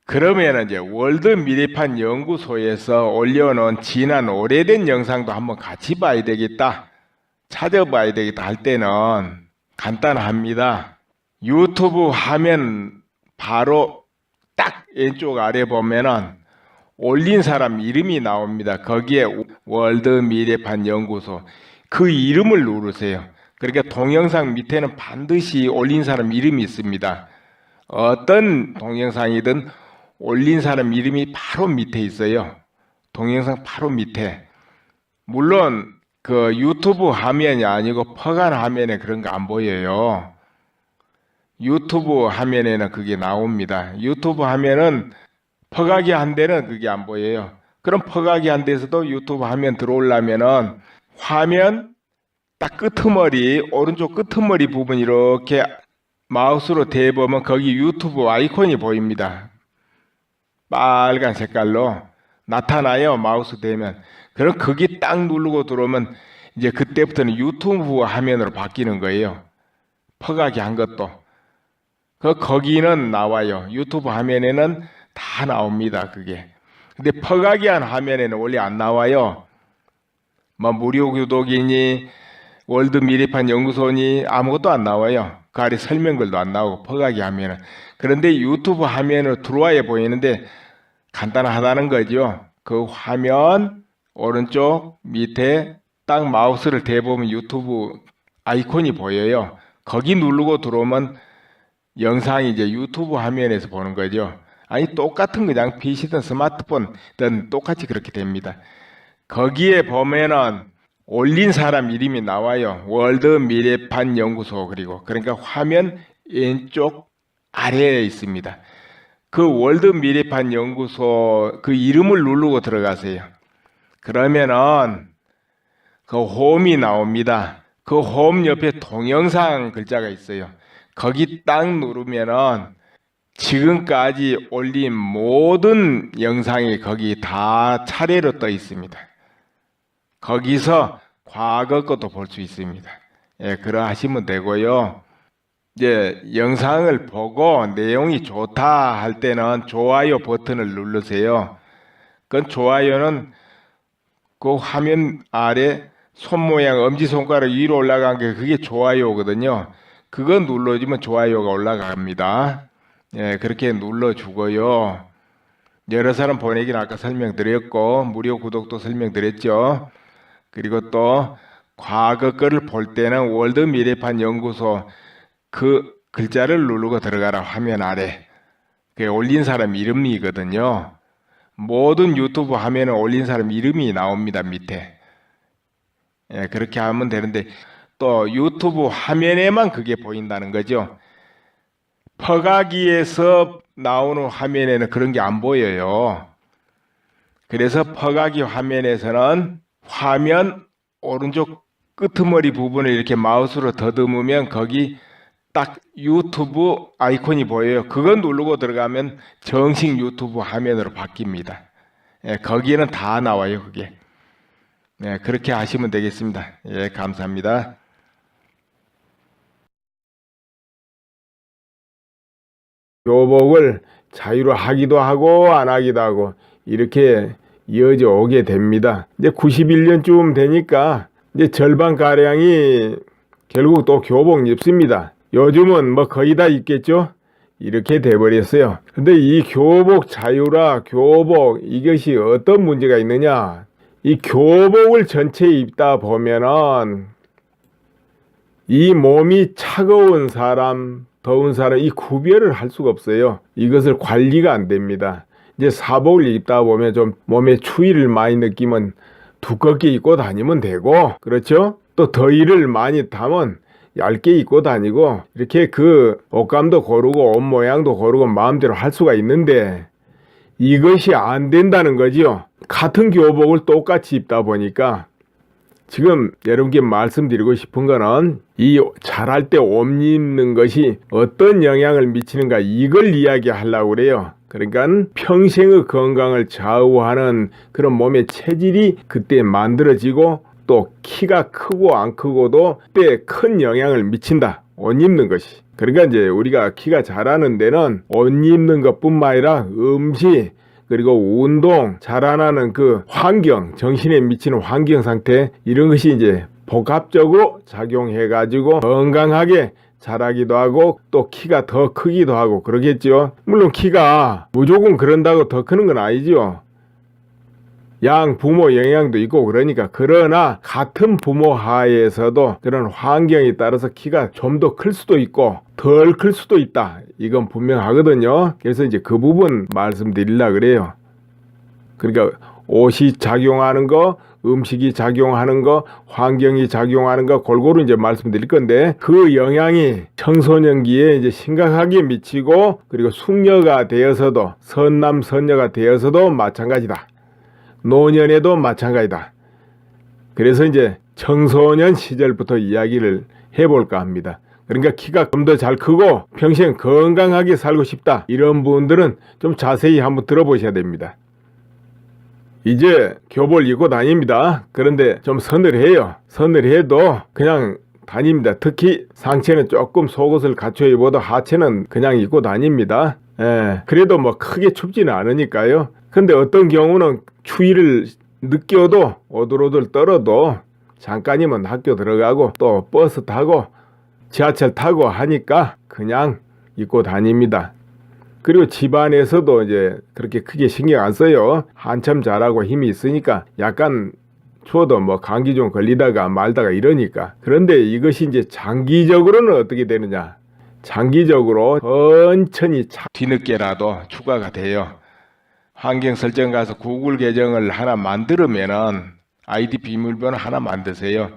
그러면 이제 월드 미래판 연구소에서 올려놓은 지난 오래된 영상도 한번 같이 봐야 되겠다. 찾아봐야 되겠다 할 때는 간단합니다. 유튜브 화면 바로 딱 왼쪽 아래 보면은 올린 사람 이름이 나옵니다. 거기에 월드 미래판 연구소 그 이름을 누르세요. 그러니까 동영상 밑에는 반드시 올린 사람 이름이 있습니다. 어떤 동영상이든 올린 사람 이름이 바로 밑에 있어요. 동영상 바로 밑에. 물론 그 유튜브 화면이 아니고 퍼간 화면에 그런 거 안 보여요. 유튜브 화면에는 그게 나옵니다. 유튜브 화면은 퍼가기 한 데는 그게 안 보여요. 그럼 퍼가기 한 데서도 유튜브 화면 들어오려면은 화면 딱 끄트머리 오른쪽 끄트머리 부분 이렇게 마우스로 대보면 거기 유튜브 아이콘이 보입니다. 빨간 색깔로 나타나요. 마우스 대면 그럼 거기 딱 누르고 들어오면 이제 그때부터는 유튜브 화면으로 바뀌는 거예요. 퍼가기 한 것도. 거기는 나와요. 유튜브 화면에는 다 나옵니다. 그게. 근데 퍼가기 한 화면에는 원래 안 나와요. 뭐 무료 구독이니 월드 미래판 연구소니 아무것도 안 나와요. 그 아래 설명글도 안 나오고 퍼가기 화면은. 그런데 유튜브 화면으로 들어와야 보이는데 간단하다는 거죠. 그 화면 오른쪽 밑에 딱 마우스를 대보면 유튜브 아이콘이 보여요. 거기 누르고 들어오면 영상이 이제 유튜브 화면에서 보는 거죠. 아니 똑같은 그냥 PC든 스마트폰든 똑같이 그렇게 됩니다. 거기에 보면은 올린 사람 이름이 나와요. 월드 미래판 연구소. 그리고 그러니까 화면 왼쪽 아래에 있습니다. 그 월드 미래판 연구소 그 이름을 누르고 들어가세요. 그러면은 그 홈이 나옵니다. 그 홈 옆에 동영상 글자가 있어요. 거기 딱 누르면은 지금까지 올린 모든 영상이 거기 다 차례로 떠 있습니다. 거기서 과거 것도 볼 수 있습니다. 예, 그러하시면 되고요. 이제 영상을 보고 내용이 좋다 할 때는 좋아요 버튼을 누르세요. 그 좋아요는 그 화면 아래 손 모양 엄지손가락 위로 올라간 게 그게 좋아요거든요. 그거 눌러주면 좋아요가 올라갑니다. 예, 그렇게 눌러주고요. 여러 사람 보내기는 아까 설명드렸고 무료 구독도 설명드렸죠. 그리고 또 과거 거를 볼 때는 월드 미래판 연구소 그 글자를 누르고 들어가라. 화면 아래 그게 올린 사람 이름이거든요. 모든 유튜브 화면에 올린 사람 이름이 나옵니다. 밑에. 예, 그렇게 하면 되는데 또 유튜브 화면에만 그게 보인다는 거죠. 퍼가기에서 나오는 화면에는 그런 게 안 보여요. 그래서 퍼가기 화면에서는 화면 오른쪽 끄트머리 부분을 이렇게 마우스로 더듬으면 거기 딱 유튜브 아이콘이 보여요. 그거 누르고 들어가면 정식 유튜브 화면으로 바뀝니다. 예, 거기에는 다 나와요. 그게. 예, 그렇게 하시면 되겠습니다. 예, 감사합니다. 교복을 자유로 하기도 하고 안 하기도 하고 이렇게 이어져 오게 됩니다. 이제 91년쯤 되니까 이제 절반 가량이 결국 또 교복 입습니다. 요즘은 뭐 거의 다 입겠죠? 이렇게 돼버렸어요. 근데 이 교복 자유라 교복 이것이 어떤 문제가 있느냐? 이 교복을 전체 입다 보면은 이 몸이 차가운 사람, 더운 사람 이 구별을 할 수가 없어요. 이것을 관리가 안 됩니다. 이제 사복을 입다 보면 좀 몸에 추위를 많이 느끼면 두껍게 입고 다니면 되고, 그렇죠? 또 더위를 많이 타면 얇게 입고 다니고, 이렇게 그 옷감도 고르고 옷 모양도 고르고 마음대로 할 수가 있는데 이것이 안 된다는 거죠. 같은 교복을 똑같이 입다 보니까 지금 여러분께 말씀드리고 싶은 거는 이 자랄 때 옷 입는 것이 어떤 영향을 미치는가 이걸 이야기하려고 그래요. 그러니까 평생의 건강을 좌우하는 그런 몸의 체질이 그때 만들어지고 또 키가 크고 안 크고도 때 큰 영향을 미친다. 옷 입는 것이. 그러니까 이제 우리가 키가 자라는 데는 옷 입는 것뿐만 아니라 음식 그리고 운동, 자라나는 그 환경, 정신에 미치는 환경 상태 이런 것이 이제 복합적으로 작용해가지고 건강하게 자라기도 하고 또 키가 더 크기도 하고 그러겠죠. 물론 키가 무조건 그런다고 더 크는 건 아니죠. 양 부모 영향도 있고 그러니까 그러나 같은 부모 하에서도 그런 환경에 따라서 키가 좀 더 클 수도 있고 덜 클 수도 있다. 이건 분명하거든요. 그래서 이제 그 부분 말씀드리려고 그래요. 그러니까 옷이 작용하는 거, 음식이 작용하는 거, 환경이 작용하는 거 골고루 이제 말씀드릴 건데 그 영향이 청소년기에 이제 심각하게 미치고 그리고 숙녀가 되어서도 선남 선녀가 되어서도 마찬가지다. 노년에도 마찬가지다. 그래서 이제 청소년 시절부터 이야기를 해볼까 합니다. 그러니까 키가 좀 더 잘 크고 평생 건강하게 살고 싶다. 이런 분들은 좀 자세히 한번 들어보셔야 됩니다. 이제 교복을 입고 다닙니다. 그런데 좀 서늘해요. 서늘해도 그냥 다닙니다. 특히 상체는 조금 속옷을 갖춰 입어도 하체는 그냥 입고 다닙니다. 그래도 뭐 크게 춥지는 않으니까요. 근데 어떤 경우는 추위를 느껴도 오들오들 떨어도 잠깐이면 학교 들어가고 또 버스 타고 지하철 타고 하니까 그냥 입고 다닙니다. 그리고 집안에서도 이제 그렇게 크게 신경 안 써요. 한참 자라고 힘이 있으니까 약간 추워도 뭐 감기 좀 걸리다가 말다가 이러니까. 그런데 이것이 이제 장기적으로는 어떻게 되느냐. 장기적으로 천천히 뒤늦게라도 추가가 돼요. 환경 설정 가서 구글 계정을 하나 만들면은 아이디 비밀번호 하나 만드세요.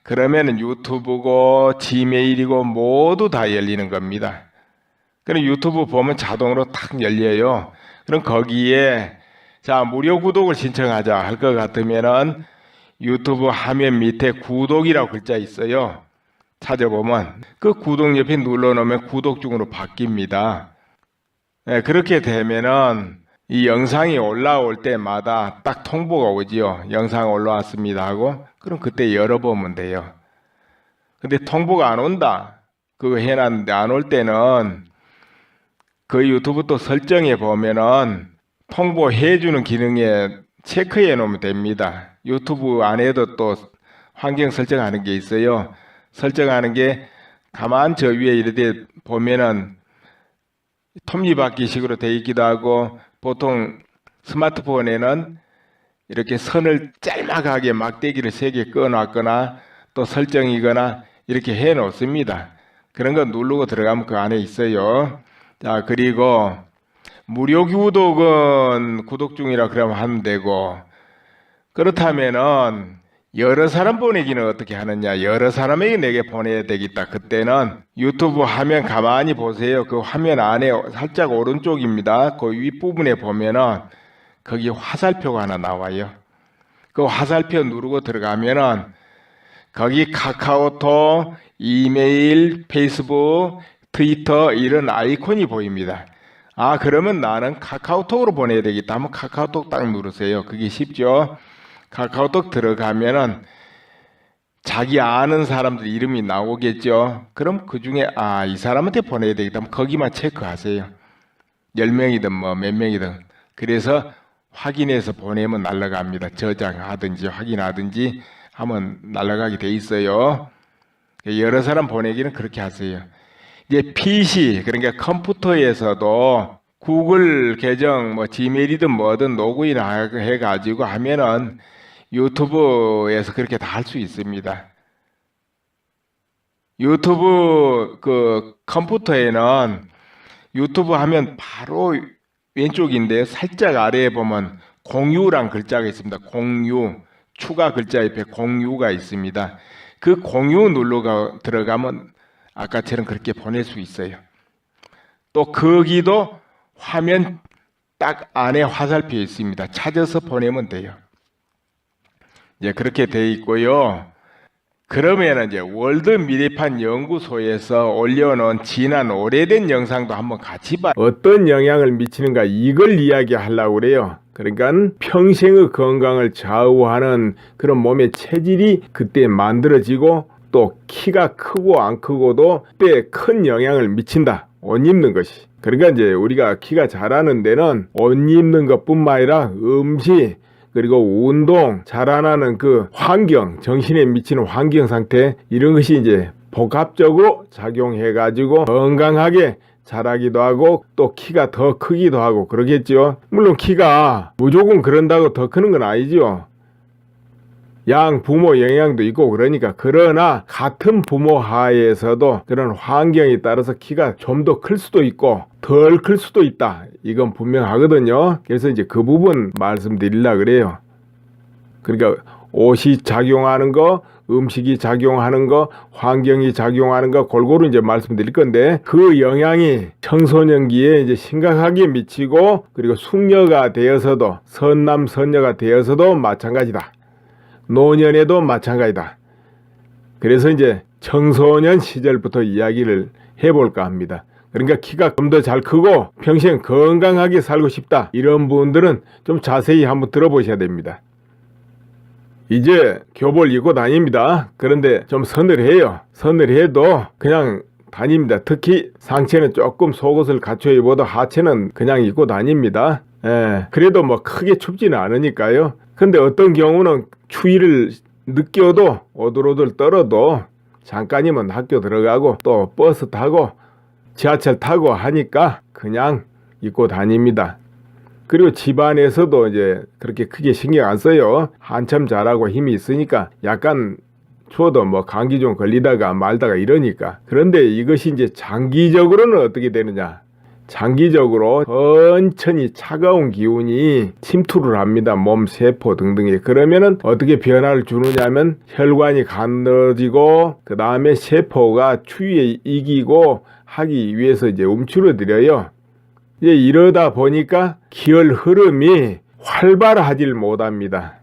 그러면은 유튜브고 지메일이고 모두 다 열리는 겁니다. 그럼 유튜브 보면 자동으로 탁 열려요. 그럼 거기에 자 무료 구독을 신청하자 할 것 같으면은 유튜브 화면 밑에 구독이라고 글자 있어요. 찾아보면 그 구독 옆에 눌러놓으면 구독 중으로 바뀝니다. 그렇게 되면은 이 영상이 올라올 때마다 딱 통보가 오지요. 영상 올라왔습니다 하고 그럼 그때 열어보면 돼요. 근데 통보가 안 온다. 그거 해놨는데 안 올 때는 그 유튜브 또 설정해 보면은 통보해주는 기능에 체크해 놓으면 됩니다. 유튜브 안에도 또 환경 설정하는 게 있어요. 설정하는 게 가만 저 위에 이렇게 보면은 톱니바퀴식으로 되어 있기도 하고 보통 스마트폰에는 이렇게 선을 짤막하게 막대기를 3개 꺼놨거나 또 설정이거나 이렇게 해 놓습니다. 그런 거 누르고 들어가면 그 안에 있어요. 자, 그리고 무료 구독은 구독 중이라 그러면 하면 되고 그렇다면은 여러 사람 보내기는 어떻게 하느냐. 여러 사람에게 내게 보내야 되겠다. 그때는 유튜브 화면 가만히 보세요. 그 화면 안에 살짝 오른쪽입니다. 그 윗부분에 보면은 거기 화살표가 하나 나와요. 그 화살표 누르고 들어가면은 거기 카카오톡, 이메일, 페이스북, 트위터 이런 아이콘이 보입니다. 아 그러면 나는 카카오톡으로 보내야 되겠다 하면 카카오톡 딱 누르세요. 그게 쉽죠. 카카오톡 들어가면은 자기 아는 사람들 이름이 나오겠죠. 그럼 그 중에 이 사람한테 보내야 되겠다 하면 거기만 체크하세요. 10명이든 뭐 몇 명이든. 그래서 확인해서 보내면 날아갑니다. 저장하든지 확인하든지 하면 날아가게 돼 있어요. 여러 사람 보내기는 그렇게 하세요. 이제 PC 그러니까 컴퓨터에서도 구글 계정 뭐 지메일이든 뭐든 로그인 해가지고 하면은 유튜브에서 그렇게 다 할 수 있습니다. 유튜브 그 컴퓨터에는 유튜브 하면 바로 왼쪽인데 살짝 아래에 보면 공유란 글자가 있습니다. 공유 추가 글자 옆에 공유가 있습니다. 그 공유 눌러 들어가면 아까처럼 그렇게 보낼 수 있어요. 또 거기도 화면 딱 안에 화살표 있습니다. 찾아서 보내면 돼요. 이제 그렇게 돼 있고요. 그러면 이제 월드 미래판 연구소에서 올려놓은 지난 오래된 영상도 한번 같이 봐. 어떤 영향을 미치는가 이걸 이야기하려고 그래요. 그러니까 평생의 건강을 좌우하는 그런 몸의 체질이 그때 만들어지고 또 키가 크고 안 크고도 때 큰 영향을 미친다. 옷 입는 것이. 그러니까 이제 우리가 키가 자라는 데는 옷 입는 것뿐만 아니라 음식 그리고 운동, 자라나는 그 환경, 정신에 미치는 환경 상태 이런 것이 이제 복합적으로 작용해 가지고 건강하게 자라기도 하고 또 키가 더 크기도 하고 그러겠죠. 물론 키가 무조건 그런다고 더 크는 건 아니죠. 양 부모 영향도 있고 그러니까 그러나 같은 부모 하에서도 그런 환경에 따라서 키가 좀 더 클 수도 있고 덜 클 수도 있다. 이건 분명하거든요. 그래서 이제 그 부분 말씀드리려고 그래요. 그러니까 옷이 작용하는 거, 음식이 작용하는 거, 환경이 작용하는 거 골고루 이제 말씀드릴 건데 그 영향이 청소년기에 이제 심각하게 미치고 그리고 숙녀가 되어서도 선남 선녀가 되어서도 마찬가지다. 노년에도 마찬가지다. 그래서 이제 청소년 시절부터 이야기를 해볼까 합니다. 그러니까 키가 좀 더 잘 크고 평생 건강하게 살고 싶다, 이런 분들은 좀 자세히 한번 들어보셔야 됩니다. 이제 교복을 입고 다닙니다. 그런데 좀 서늘해요. 서늘해도 그냥 다닙니다. 특히 상체는 조금 속옷을 갖춰 입어도 하체는 그냥 입고 다닙니다. 그래도 뭐 크게 춥지는 않으니까요. 근데 어떤 경우는 추위를 느껴도 오들오들 떨어도 잠깐이면 학교 들어가고 또 버스 타고 지하철 타고 하니까 그냥 입고 다닙니다. 그리고 집안에서도 이제 그렇게 크게 신경 안 써요. 한참 자라고 힘이 있으니까 약간 추워도 뭐 감기 좀 걸리다가 말다가 이러니까. 그런데 이것이 이제 장기적으로는 어떻게 되느냐. 장기적으로 천천히 차가운 기운이 침투를 합니다. 몸 세포 등등에. 그러면은 어떻게 변화를 주느냐면 혈관이 가늘어지고 그 다음에 세포가 추위에 이기고 하기 위해서 이제 움츠러들어요. 이제 이러다 보니까 기혈 흐름이 활발하질 못합니다.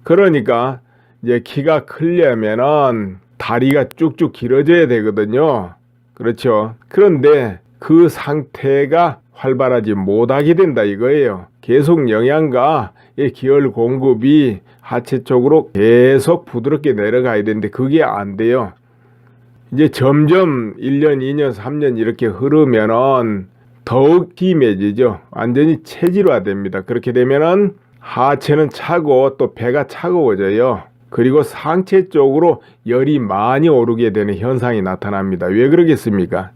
그러니까 이제 키가 크려면은 다리가 쭉쭉 길어져야 되거든요. 그렇죠. 그런데 그 상태가 활발하지 못하게 된다 이거예요. 계속 영양과 기혈 공급이 하체 쪽으로 계속 부드럽게 내려가야 되는데 그게 안 돼요. 이제 점점 1년, 2년, 3년 이렇게 흐르면은 더욱 심해지죠. 완전히 체질화됩니다. 그렇게 되면은 하체는 차고 또 배가 차가워져요. 그리고 상체 쪽으로 열이 많이 오르게 되는 현상이 나타납니다. 왜 그러겠습니까?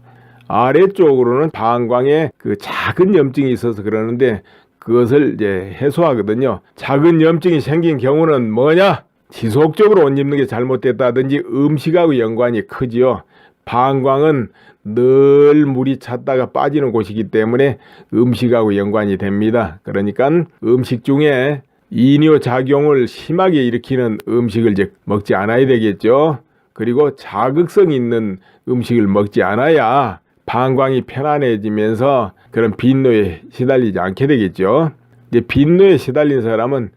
아래쪽으로는 방광에 그 작은 염증이 있어서 그러는데 그것을 이제 해소하거든요. 작은 염증이 생긴 경우는 뭐냐? 지속적으로 옷 입는 게 잘못됐다든지 음식하고 연관이 크지요. 방광은 늘 물이 찼다가 빠지는 곳이기 때문에 음식하고 연관이 됩니다. 그러니까 음식 중에 이뇨작용을 심하게 일으키는 음식을 이제 먹지 않아야 되겠죠. 그리고 자극성 있는 음식을 먹지 않아야 방광이 편안해지면서 그런 빈노에 시달리지 않게 되겠죠. 이제 빈노에 시달린 사람은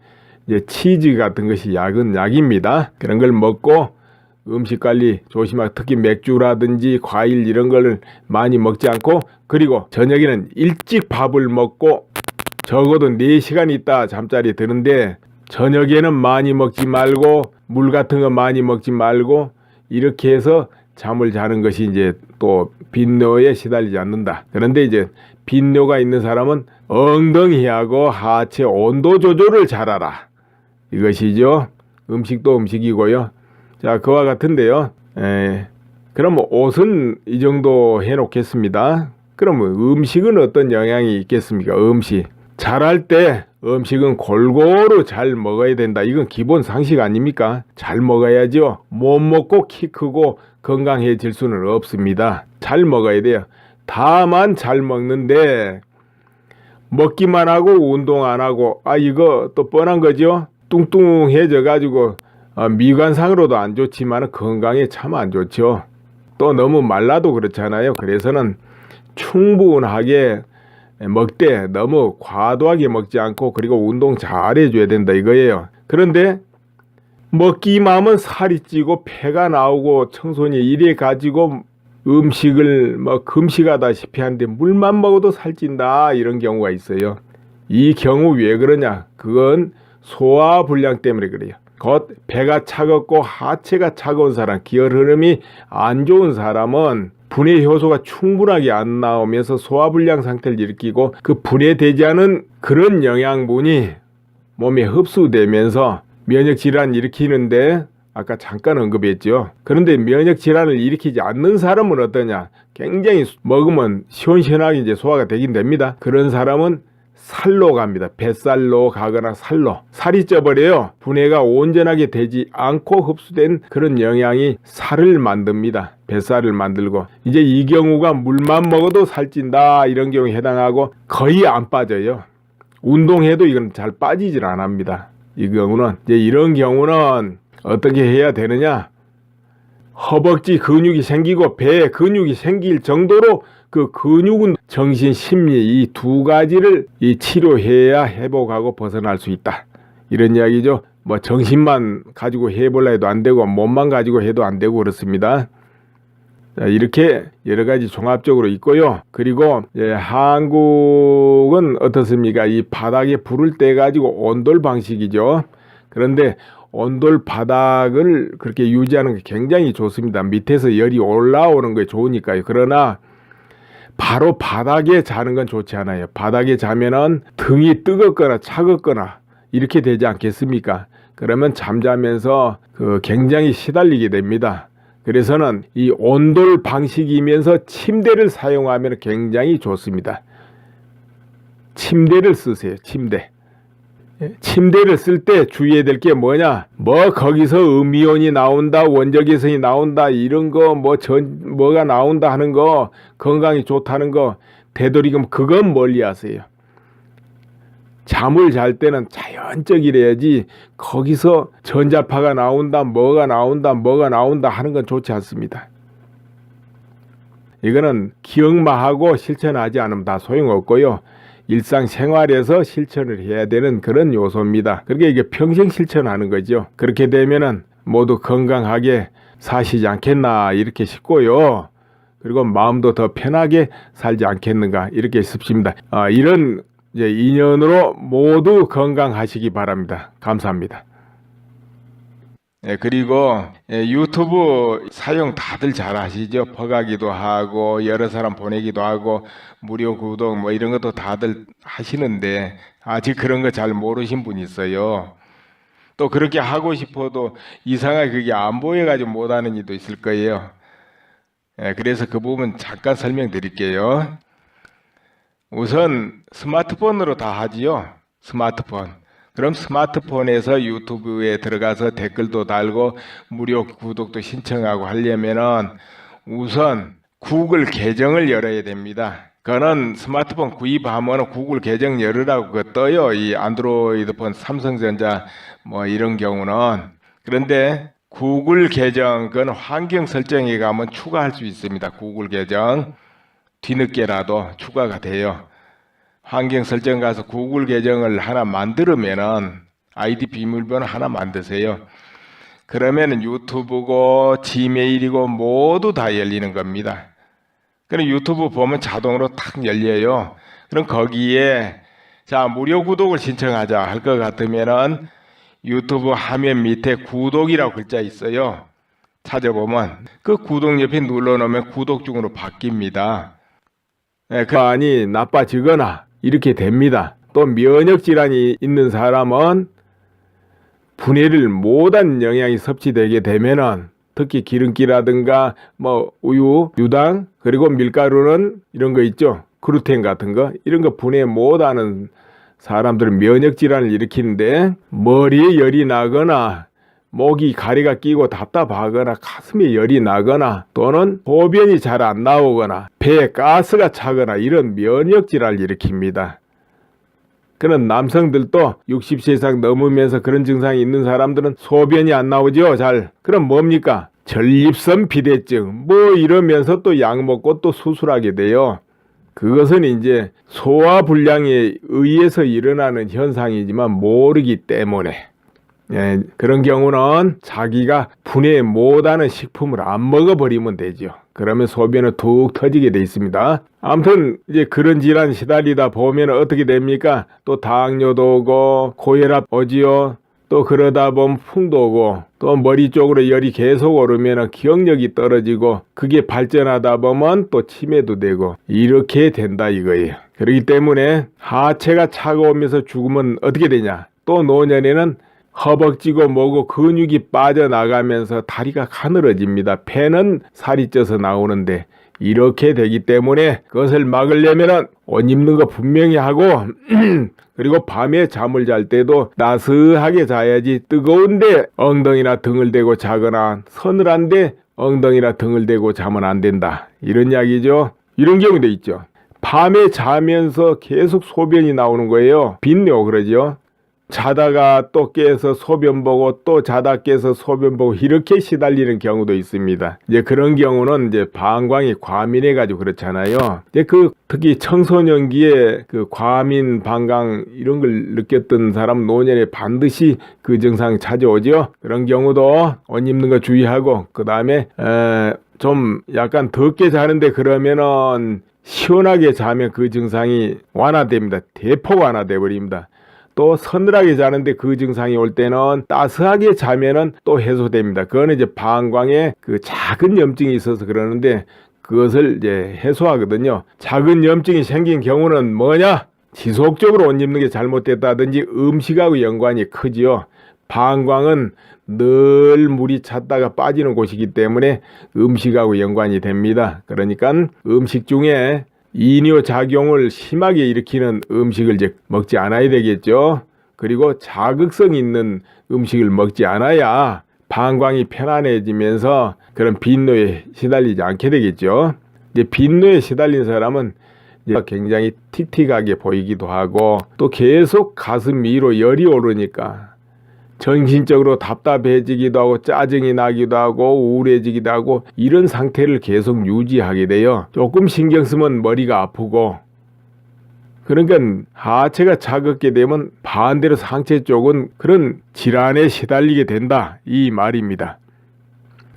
이제 치즈 같은 것이 약입니다. 그런 걸 먹고 음식 관리 조심하고 특히 맥주라든지 과일 이런 걸 많이 먹지 않고 그리고 저녁에는 일찍 밥을 먹고 적어도 4시간 있다 잠자리 드는데 저녁에는 많이 먹지 말고 물 같은 거 많이 먹지 말고 이렇게 해서 잠을 자는 것이 이제 또 빈뇨에 시달리지 않는다. 그런데 이제 빈뇨가 있는 사람은 엉덩이하고 하체 온도 조절을 잘하라. 이것이죠. 음식도 음식이고요. 자, 그와 같은데요. 그럼 옷은 이 정도 해놓겠습니다. 그럼 음식은 어떤 영향이 있겠습니까? 음식. 잘할 때 음식은 골고루 잘 먹어야 된다. 이건 기본 상식 아닙니까? 잘 먹어야죠. 못 먹고 키 크고 건강해질 수는 없습니다. 잘 먹어야 돼요. 다만 잘 먹는데 먹기만 하고 운동 안 하고 이거 또 뻔한 거죠. 뚱뚱해져 가지고 미관상으로도 안 좋지만 건강에 참 안 좋죠. 또 너무 말라도 그렇잖아요. 그래서는 충분하게 먹되 너무 과도하게 먹지 않고 그리고 운동 잘 해줘야 된다 이거예요. 그런데 먹기만 하면 살이 찌고 폐가 나오고 청소년이 이래 가지고 음식을 뭐 금식하다시피 하는데 물만 먹어도 살찐다 이런 경우가 있어요. 이 경우 왜 그러냐? 그건 소화불량 때문에 그래요. 곧 배가 차갑고 하체가 차가운 사람, 기혈 흐름이 안 좋은 사람은 분해 효소가 충분하게 안 나오면서 소화불량 상태를 일으키고 그 분해되지 않은 그런 영양분이 몸에 흡수되면서 면역질환을 일으키는데 아까 잠깐 언급했죠. 그런데 면역질환을 일으키지 않는 사람은 어떠냐? 굉장히 먹으면 시원시원하게 이제 소화가 되긴 됩니다. 그런 사람은 살로 갑니다. 뱃살로 가거나 살로. 살이 쪄버려요. 분해가 온전하게 되지 않고 흡수된 그런 영양이 살을 만듭니다. 뱃살을 만들고. 이제 이 경우가 물만 먹어도 살찐다 이런 경우에 해당하고 거의 안 빠져요. 운동해도 이건 잘 빠지질 않습니다. 이 경우는 이제 이런 경우는 어떻게 해야 되느냐? 허벅지 근육이 생기고 배에 근육이 생길 정도로 그 근육은 정신, 심리 이 두 가지를 치료해야 회복하고 벗어날 수 있다. 이런 이야기죠. 뭐 정신만 가지고 해볼라 해도 안 되고 몸만 가지고 해도 안 되고 그렇습니다. 이렇게 여러 가지 종합적으로 있고요. 그리고 한국은 어떻습니까? 이 바닥에 불을 떼 가지고 온돌 방식이죠. 그런데 온돌 바닥을 그렇게 유지하는 게 굉장히 좋습니다. 밑에서 열이 올라오는 게 좋으니까요. 그러나 바로 바닥에 자는 건 좋지 않아요. 바닥에 자면은 등이 뜨겁거나 차갑거나 이렇게 되지 않겠습니까? 그러면 잠자면서 굉장히 시달리게 됩니다. 그래서는 이 온돌 방식이면서 침대를 사용하면 굉장히 좋습니다. 침대를 쓰세요. 침대를 쓸 때 주의해야 될 게 뭐냐? 거기서 음이온이 나온다, 원적외선이 나온다, 이런 거 뭐가 나온다 하는 거, 건강에 좋다는 거 되도록이면 그건 멀리 하세요. 잠을 잘 때는 자연적이래야지 거기서 전자파가 나온다, 뭐가 나온다 하는 건 좋지 않습니다. 이거는 기억만 하고 실천하지 않으면 다 소용없고요. 일상생활에서 실천을 해야 되는 그런 요소입니다. 그러니까 이게 평생 실천하는 거죠. 그렇게 되면은 모두 건강하게 사시지 않겠나 이렇게 싶고요. 그리고 마음도 더 편하게 살지 않겠는가 이렇게 싶습니다. 이런 인연으로 모두 건강하시기 바랍니다. 감사합니다. 그리고 유튜브 사용 다들 잘 하시죠. 퍼가기도 하고 여러 사람 보내기도 하고 무료 구독 뭐 이런 것도 다들 하시는데 아직 그런 거 잘 모르신 분이 있어요. 또 그렇게 하고 싶어도 이상하게 그게 안 보여가지고 못하는 이도 있을 거예요. 그래서 그 부분 잠깐 설명드릴게요. 우선 스마트폰으로 다 하지요. 스마트폰. 그럼 스마트폰에서 유튜브에 들어가서 댓글도 달고 무료 구독도 신청하고 하려면은 우선 구글 계정을 열어야 됩니다. 그거는 스마트폰 구입하면 구글 계정 열으라고 그거 떠요. 이 안드로이드 폰 삼성전자 뭐 이런 경우는. 그런데 구글 계정 그건 환경 설정에 가면 추가할 수 있습니다. 구글 계정 뒤늦게라도 추가가 돼요. 환경 설정 가서 구글 계정을 하나 만들면은 아이디 비밀번호 하나 만드세요. 그러면은 유튜브고 지메일이고 모두 다 열리는 겁니다. 그럼 유튜브 보면 자동으로 탁 열려요. 그럼 거기에 자 무료 구독을 신청하자 할 것 같으면은 유튜브 화면 밑에 구독이라고 글자 있어요. 찾아보면 그 구독 옆에 눌러놓으면 구독 중으로 바뀝니다. 많이 나빠지거나 이렇게 됩니다. 또 면역 질환이 있는 사람은 분해를 못한 영양이 섭취되게 되면은 특히 기름기라든가 뭐 우유, 유당 그리고 밀가루는 이런 거 있죠. 글루텐 같은 거 이런 거 분해 못하는 사람들은 면역 질환을 일으키는데 머리에 열이 나거나 목이 가래가 끼고 답답하거나 가슴에 열이 나거나 또는 소변이 잘 안 나오거나 배에 가스가 차거나 이런 면역 질환을 일으킵니다. 그런 남성들도 60세 이상 넘으면서 그런 증상이 있는 사람들은 소변이 안 나오죠. 그럼 뭡니까? 전립선 비대증 뭐 이러면서 또 약 먹고 또 수술하게 돼요. 그것은 이제 소화불량에 의해서 일어나는 현상이지만 모르기 때문에 그런 경우는 자기가 분해 못하는 식품을 안 먹어버리면 되죠. 그러면 소변은 툭 터지게 돼 있습니다. 아무튼 이제 그런 질환 시달리다 보면 어떻게 됩니까? 또 당뇨도 오고 고혈압 오지요. 또 그러다 보면 풍도 오고 또 머리 쪽으로 열이 계속 오르면 기억력이 떨어지고 그게 발전하다 보면 또 치매도 되고 이렇게 된다 이거예요. 그렇기 때문에 하체가 차가우면서 죽으면 어떻게 되냐? 또 노년에는 허벅지고 뭐고 근육이 빠져나가면서 다리가 가늘어집니다. 폐는 살이 쪄서 나오는데 이렇게 되기 때문에 그것을 막으려면 옷 입는 거 분명히 하고 그리고 밤에 잠을 잘 때도 나스하게 자야지 뜨거운데 엉덩이나 등을 대고 자거나 서늘한데 엉덩이나 등을 대고 자면 안 된다. 이런 이야기죠. 이런 경우도 있죠. 밤에 자면서 계속 소변이 나오는 거예요. 빈뇨 그러죠. 자다가 또 깨서 소변 보고 또 자다 깨서 소변 보고 이렇게 시달리는 경우도 있습니다. 이제 그런 경우는 이제 방광이 과민해 가지고 그렇잖아요. 이제 특히 청소년기에 과민 방광 이런 걸 느꼈던 사람 노년에 반드시 그 증상이 찾아오죠. 그런 경우도 옷 입는 거 주의하고 그다음에 좀 약간 덥게 자는데 그러면은 시원하게 자면 그 증상이 완화됩니다. 대폭 완화돼 버립니다. 또 서늘하게 자는데 그 증상이 올 때는 따스하게 자면은 또 해소됩니다. 그거는 이제 방광에 그 작은 염증이 있어서 그러는데 그것을 이제 해소하거든요. 작은 염증이 생긴 경우는 뭐냐? 지속적으로 옷 입는 게 잘못됐다든지 음식하고 연관이 크지요. 방광은 늘 물이 찼다가 빠지는 곳이기 때문에 음식하고 연관이 됩니다. 그러니까 음식 중에 이뇨작용을 심하게 일으키는 음식을 이제 먹지 않아야 되겠죠. 그리고 자극성 있는 음식을 먹지 않아야 방광이 편안해지면서 그런 빈노에 시달리지 않게 되겠죠. 이제 빈노에 시달린 사람은 이제 굉장히 틱틱하게 보이기도 하고 또 계속 가슴 위로 열이 오르니까 정신적으로 답답해지기도 하고 짜증이 나기도 하고 우울해지기도 하고 이런 상태를 계속 유지하게 돼요. 조금 신경 쓰면 머리가 아프고 그러니까 하체가 차갑게 되면 반대로 상체 쪽은 그런 질환에 시달리게 된다 이 말입니다.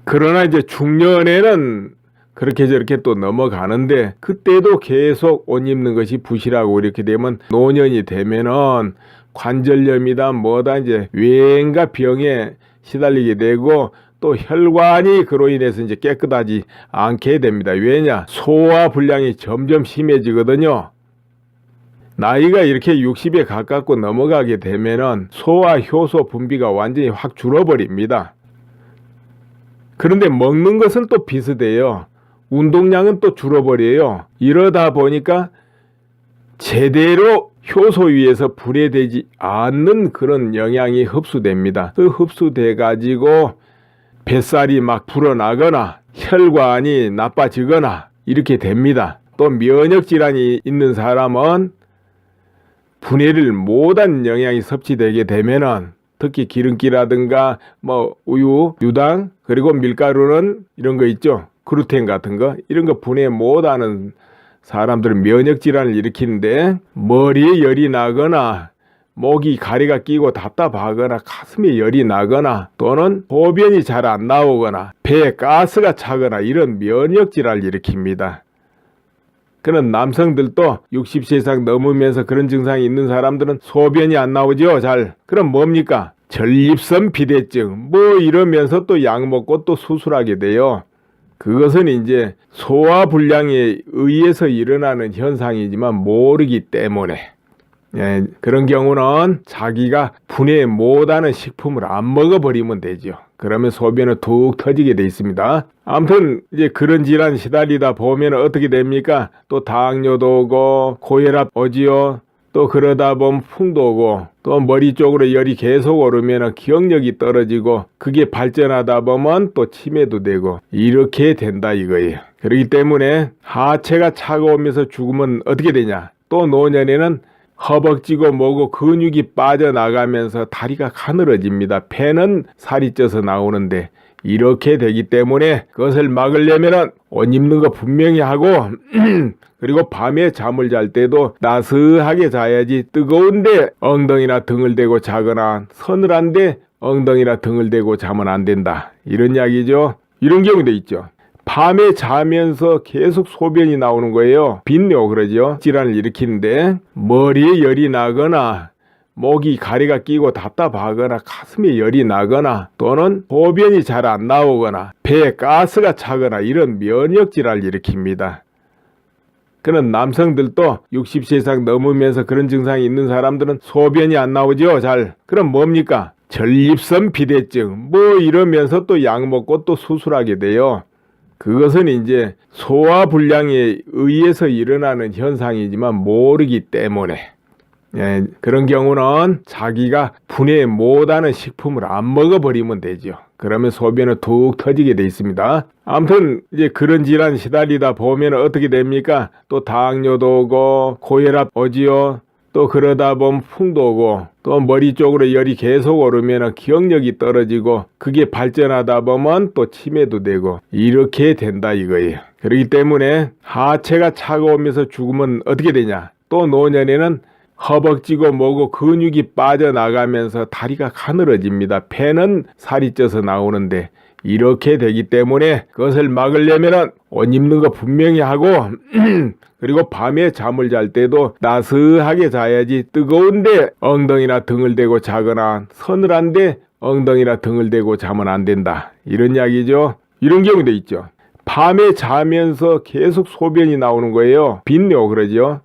그러나 이제 중년에는 그렇게 저렇게 또 넘어가는데 그때도 계속 옷 입는 것이 부실하고 이렇게 되면 노년이 되면은 관절염이다 뭐다 이제 외행과 병에 시달리게 되고 또 혈관이 그로 인해서 이제 깨끗하지 않게 됩니다. 왜냐? 소화 불량이 점점 심해지거든요. 나이가 이렇게 60에 가깝고 넘어가게 되면은 소화 효소 분비가 완전히 확 줄어버립니다. 그런데 먹는 것은 또 비슷해요. 운동량은 또 줄어버려요. 이러다 보니까 제대로 효소 위에서 분해되지 않는 그런 영양이 흡수됩니다. 그 흡수돼 가지고 뱃살이 막 불어나거나 혈관이 나빠지거나 이렇게 됩니다. 또 면역 질환이 있는 사람은 분해를 못한 영양이 섭취되게 되면은 특히 기름기라든가 뭐 우유, 유당 그리고 밀가루는 이런 거 있죠. 글루텐 같은 거 이런 거 분해 못하는 사람들은 면역 질환을 일으키는데 머리에 열이 나거나 목이 가래가 끼고 답답하거나 가슴에 열이 나거나 또는 소변이 잘 안 나오거나 배에 가스가 차거나 이런 면역 질환을 일으킵니다. 그런 남성들도 60세 이상 넘으면서 그런 증상이 있는 사람들은 소변이 안 나오죠. 잘. 그럼 뭡니까? 전립선 비대증 뭐 이러면서 또 약 먹고 또 수술하게 돼요. 그것은 이제 소화 불량에 의해서 일어나는 현상이지만 모르기 때문에 그런 경우는 자기가 분해 못하는 식품을 안 먹어버리면 되죠. 그러면 소변은 툭 터지게 돼 있습니다. 아무튼 이제 그런 질환 시달리다 보면 어떻게 됩니까? 또 당뇨도 오고 고혈압 오지요. 또 그러다 보면 풍도 오고 또 머리 쪽으로 열이 계속 오르면 기억력이 떨어지고 그게 발전하다 보면 또 치매도 되고 이렇게 된다 이거예요. 그렇기 때문에 하체가 차가우면서 죽으면 어떻게 되냐? 또 노년에는 허벅지고 뭐고 근육이 빠져나가면서 다리가 가늘어집니다. 폐는 살이 쪄서 나오는데 이렇게 되기 때문에 그것을 막으려면 옷 입는 거 분명히 하고 그리고 밤에 잠을 잘 때도 따스하게 자야지 뜨거운데 엉덩이나 등을 대고 자거나 서늘한데 엉덩이나 등을 대고 자면 안 된다. 이런 이야기죠. 이런 경우도 있죠. 밤에 자면서 계속 소변이 나오는 거예요. 빈뇨 그러죠. 질환을 일으키는데 머리에 열이 나거나 목이 가래가 끼고 답답하거나 가슴에 열이 나거나 또는 소변이 잘 안 나오거나 배에 가스가 차거나 이런 면역 질환을 일으킵니다. 그런 남성들도 60세 이상 넘으면서 그런 증상이 있는 사람들은 소변이 안 나오죠. 잘. 그럼 뭡니까? 전립선 비대증 뭐 이러면서 또 약 먹고 또 수술하게 돼요. 그것은 이제 소화 불량에 의해서 일어나는 현상이지만 모르기 때문에 그런 경우는 자기가 분해 못하는 식품을 안 먹어버리면 되죠. 그러면 소변은 툭 터지게 돼 있습니다. 아무튼 이제 그런 질환 시달리다 보면 어떻게 됩니까? 또 당뇨도 오고 고혈압 오지요. 또 그러다 보면 풍도 오고 또 머리 쪽으로 열이 계속 오르면 기억력이 떨어지고 그게 발전하다 보면 또 치매도 되고 이렇게 된다 이거예요. 그렇기 때문에 하체가 차가우면서 죽으면 어떻게 되냐? 또 노년에는 허벅지고 뭐고 근육이 빠져나가면서 다리가 가늘어집니다. 폐는 살이 쪄서 나오는데 이렇게 되기 때문에 그것을 막으려면은 옷 입는 거 분명히 하고 그리고 밤에 잠을 잘 때도 따스하게 자야지 뜨거운데 엉덩이나 등을 대고 자거나 서늘한데 엉덩이나 등을 대고 자면 안 된다. 이런 이야기죠. 이런 경우도 있죠. 밤에 자면서 계속 소변이 나오는 거예요. 빈뇨 그러죠.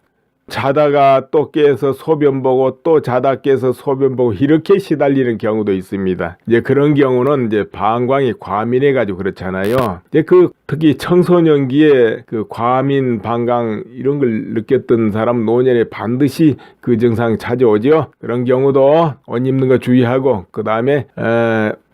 자다가 또 깨서 소변 보고 또 자다 깨서 소변 보고 이렇게 시달리는 경우도 있습니다. 이제 그런 경우는 이제 방광이 과민해 가지고 그렇잖아요. 이제 특히 청소년기에 과민 방광 이런 걸 느꼈던 사람 노년에 반드시 그 증상 찾아오죠. 그런 경우도 옷 입는 거 주의하고 그다음에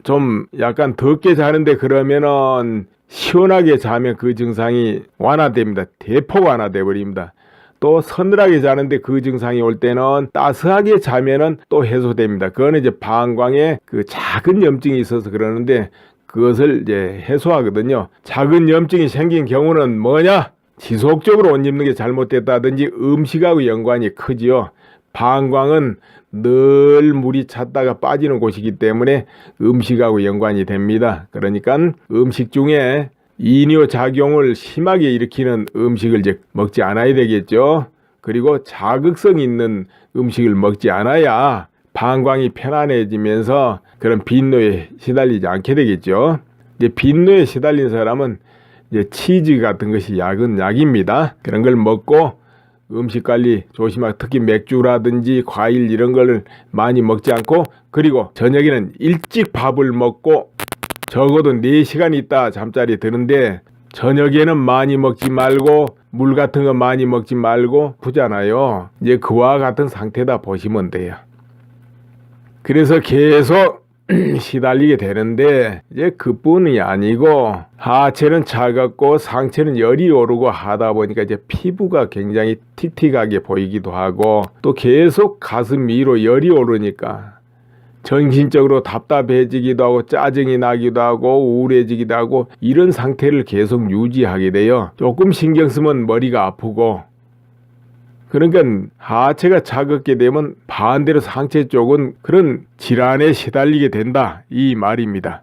좀 약간 덥게 자는데 그러면은 시원하게 자면 그 증상이 완화됩니다. 대폭 완화돼 버립니다. 또 서늘하게 자는데 그 증상이 올 때는 따스하게 자면은 또 해소됩니다. 그거는 이제 방광에 작은 염증이 있어서 그러는데 그것을 이제 해소하거든요. 작은 염증이 생긴 경우는 뭐냐? 지속적으로 옷 입는 게 잘못됐다든지 음식하고 연관이 크지요. 방광은 늘 물이 찼다가 빠지는 곳이기 때문에 음식하고 연관이 됩니다. 그러니까 음식 중에 이뇨 작용을 심하게 일으키는 음식을 이제 먹지 않아야 되겠죠. 그리고 자극성 있는 음식을 먹지 않아야 방광이 편안해지면서 그런 빈뇨에 시달리지 않게 되겠죠. 이제 빈뇨에 시달린 사람은 이제 치즈 같은 것이 약입니다. 그런 걸 먹고 음식 관리 조심하고 특히 맥주라든지 과일 이런 걸 많이 먹지 않고 그리고 저녁에는 일찍 밥을 먹고 적어도 4시간 있다 잠자리 드는데 저녁에는 많이 먹지 말고 물 같은 거 많이 먹지 말고 그잖아요. 이제 그와 같은 상태다 보시면 돼요. 그래서 계속 시달리게 되는데 이제 그뿐이 아니고 하체는 차갑고 상체는 열이 오르고 하다 보니까 이제 피부가 굉장히 틱틱하게 보이기도 하고 또 계속 가슴 위로 열이 오르니까 정신적으로 답답해지기도 하고 짜증이 나기도 하고 우울해지기도 하고 이런 상태를 계속 유지하게 돼요. 조금 신경 쓰면 머리가 아프고 그러니까 하체가 차갑게 되면 반대로 상체 쪽은 그런 질환에 시달리게 된다 이 말입니다.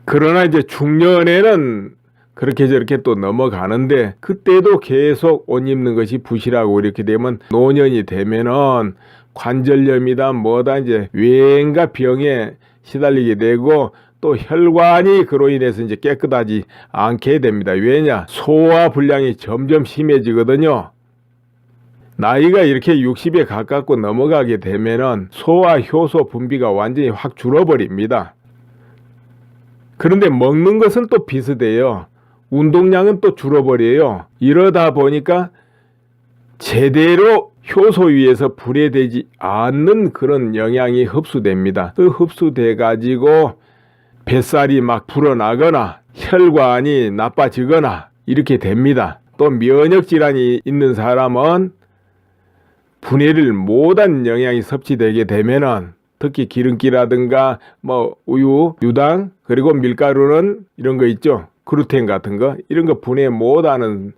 그러나 이제 중년에는 그렇게 저렇게 또 넘어가는데 그때도 계속 옷 입는 것이 부실하고 이렇게 되면 노년이 되면은 관절염이다 뭐다 이제 뇌인가 병에 시달리게 되고 또 혈관이 그로 인해서 이제 깨끗하지 않게 됩니다. 왜냐? 소화 불량이 점점 심해지거든요. 나이가 이렇게 60에 가깝고 넘어가게 되면은 소화 효소 분비가 완전히 확 줄어버립니다. 그런데 먹는 것은 또 비슷해요. 운동량은 또 줄어버려요. 이러다 보니까 제대로 효소 위에서 분해되지 않는 그런 영양이 흡수됩니다. 그 흡수돼 가지고 뱃살이 막 불어나거나 혈관이 나빠지거나 이렇게 됩니다. 또 면역 질환이 있는 사람은 분해를 못한 영양이 섭취되게 되면은 특히 기름기라든가 뭐 우유, 유당 그리고 밀가루는 이런 거 있죠. 글루텐 같은 거 이런 거 분해 못하는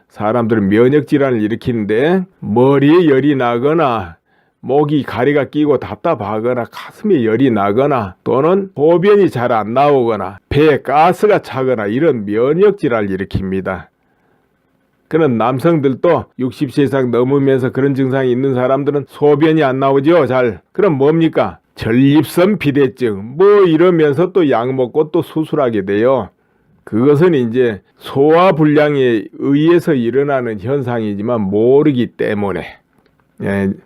사람들은 면역 질환을 일으키는데 머리에 열이 나거나 목이 가래가 끼고 답답하거나 가슴에 열이 나거나 또는 소변이 잘 안 나오거나 배에 가스가 차거나 이런 면역 질환을 일으킵니다. 그런 남성들도 60세 이상 넘으면서 그런 증상이 있는 사람들은 소변이 안 나오죠. 잘. 그럼 뭡니까? 전립선 비대증 뭐 이러면서 또 약 먹고 또 수술하게 돼요. 그것은 이제 소화불량에 의해서 일어나는 현상이지만 모르기 때문에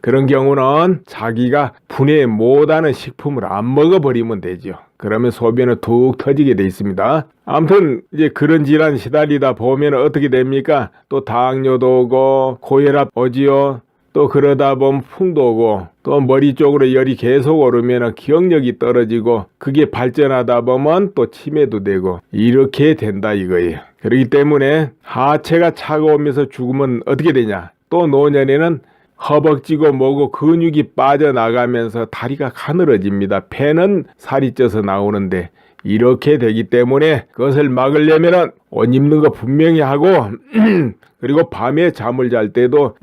그런 경우는 자기가 분해 못하는 식품을 안 먹어버리면 되죠. 그러면 소변은 툭 터지게 돼 있습니다. 아무튼 이제 그런 질환 시달리다 보면 어떻게 됩니까? 또 당뇨도 오고 고혈압 오지요. 또 그러다 보면 풍도 오고 또 머리 쪽으로 열이 계속 오르면 기억력이 떨어지고 그게 발전하다 보면 또 치매도 되고 이렇게 된다 이거예요. 그렇기 때문에 하체가 차가우면서 죽으면 어떻게 되냐? 또 노년에는 허벅지고 뭐고 근육이 빠져나가면서 다리가 가늘어집니다. 폐는 살이 쪄서 나오는데 이렇게 되기 때문에 그것을 막으려면 옷 입는 거 분명히 하고 그리고 밤에 잠을 잘 때도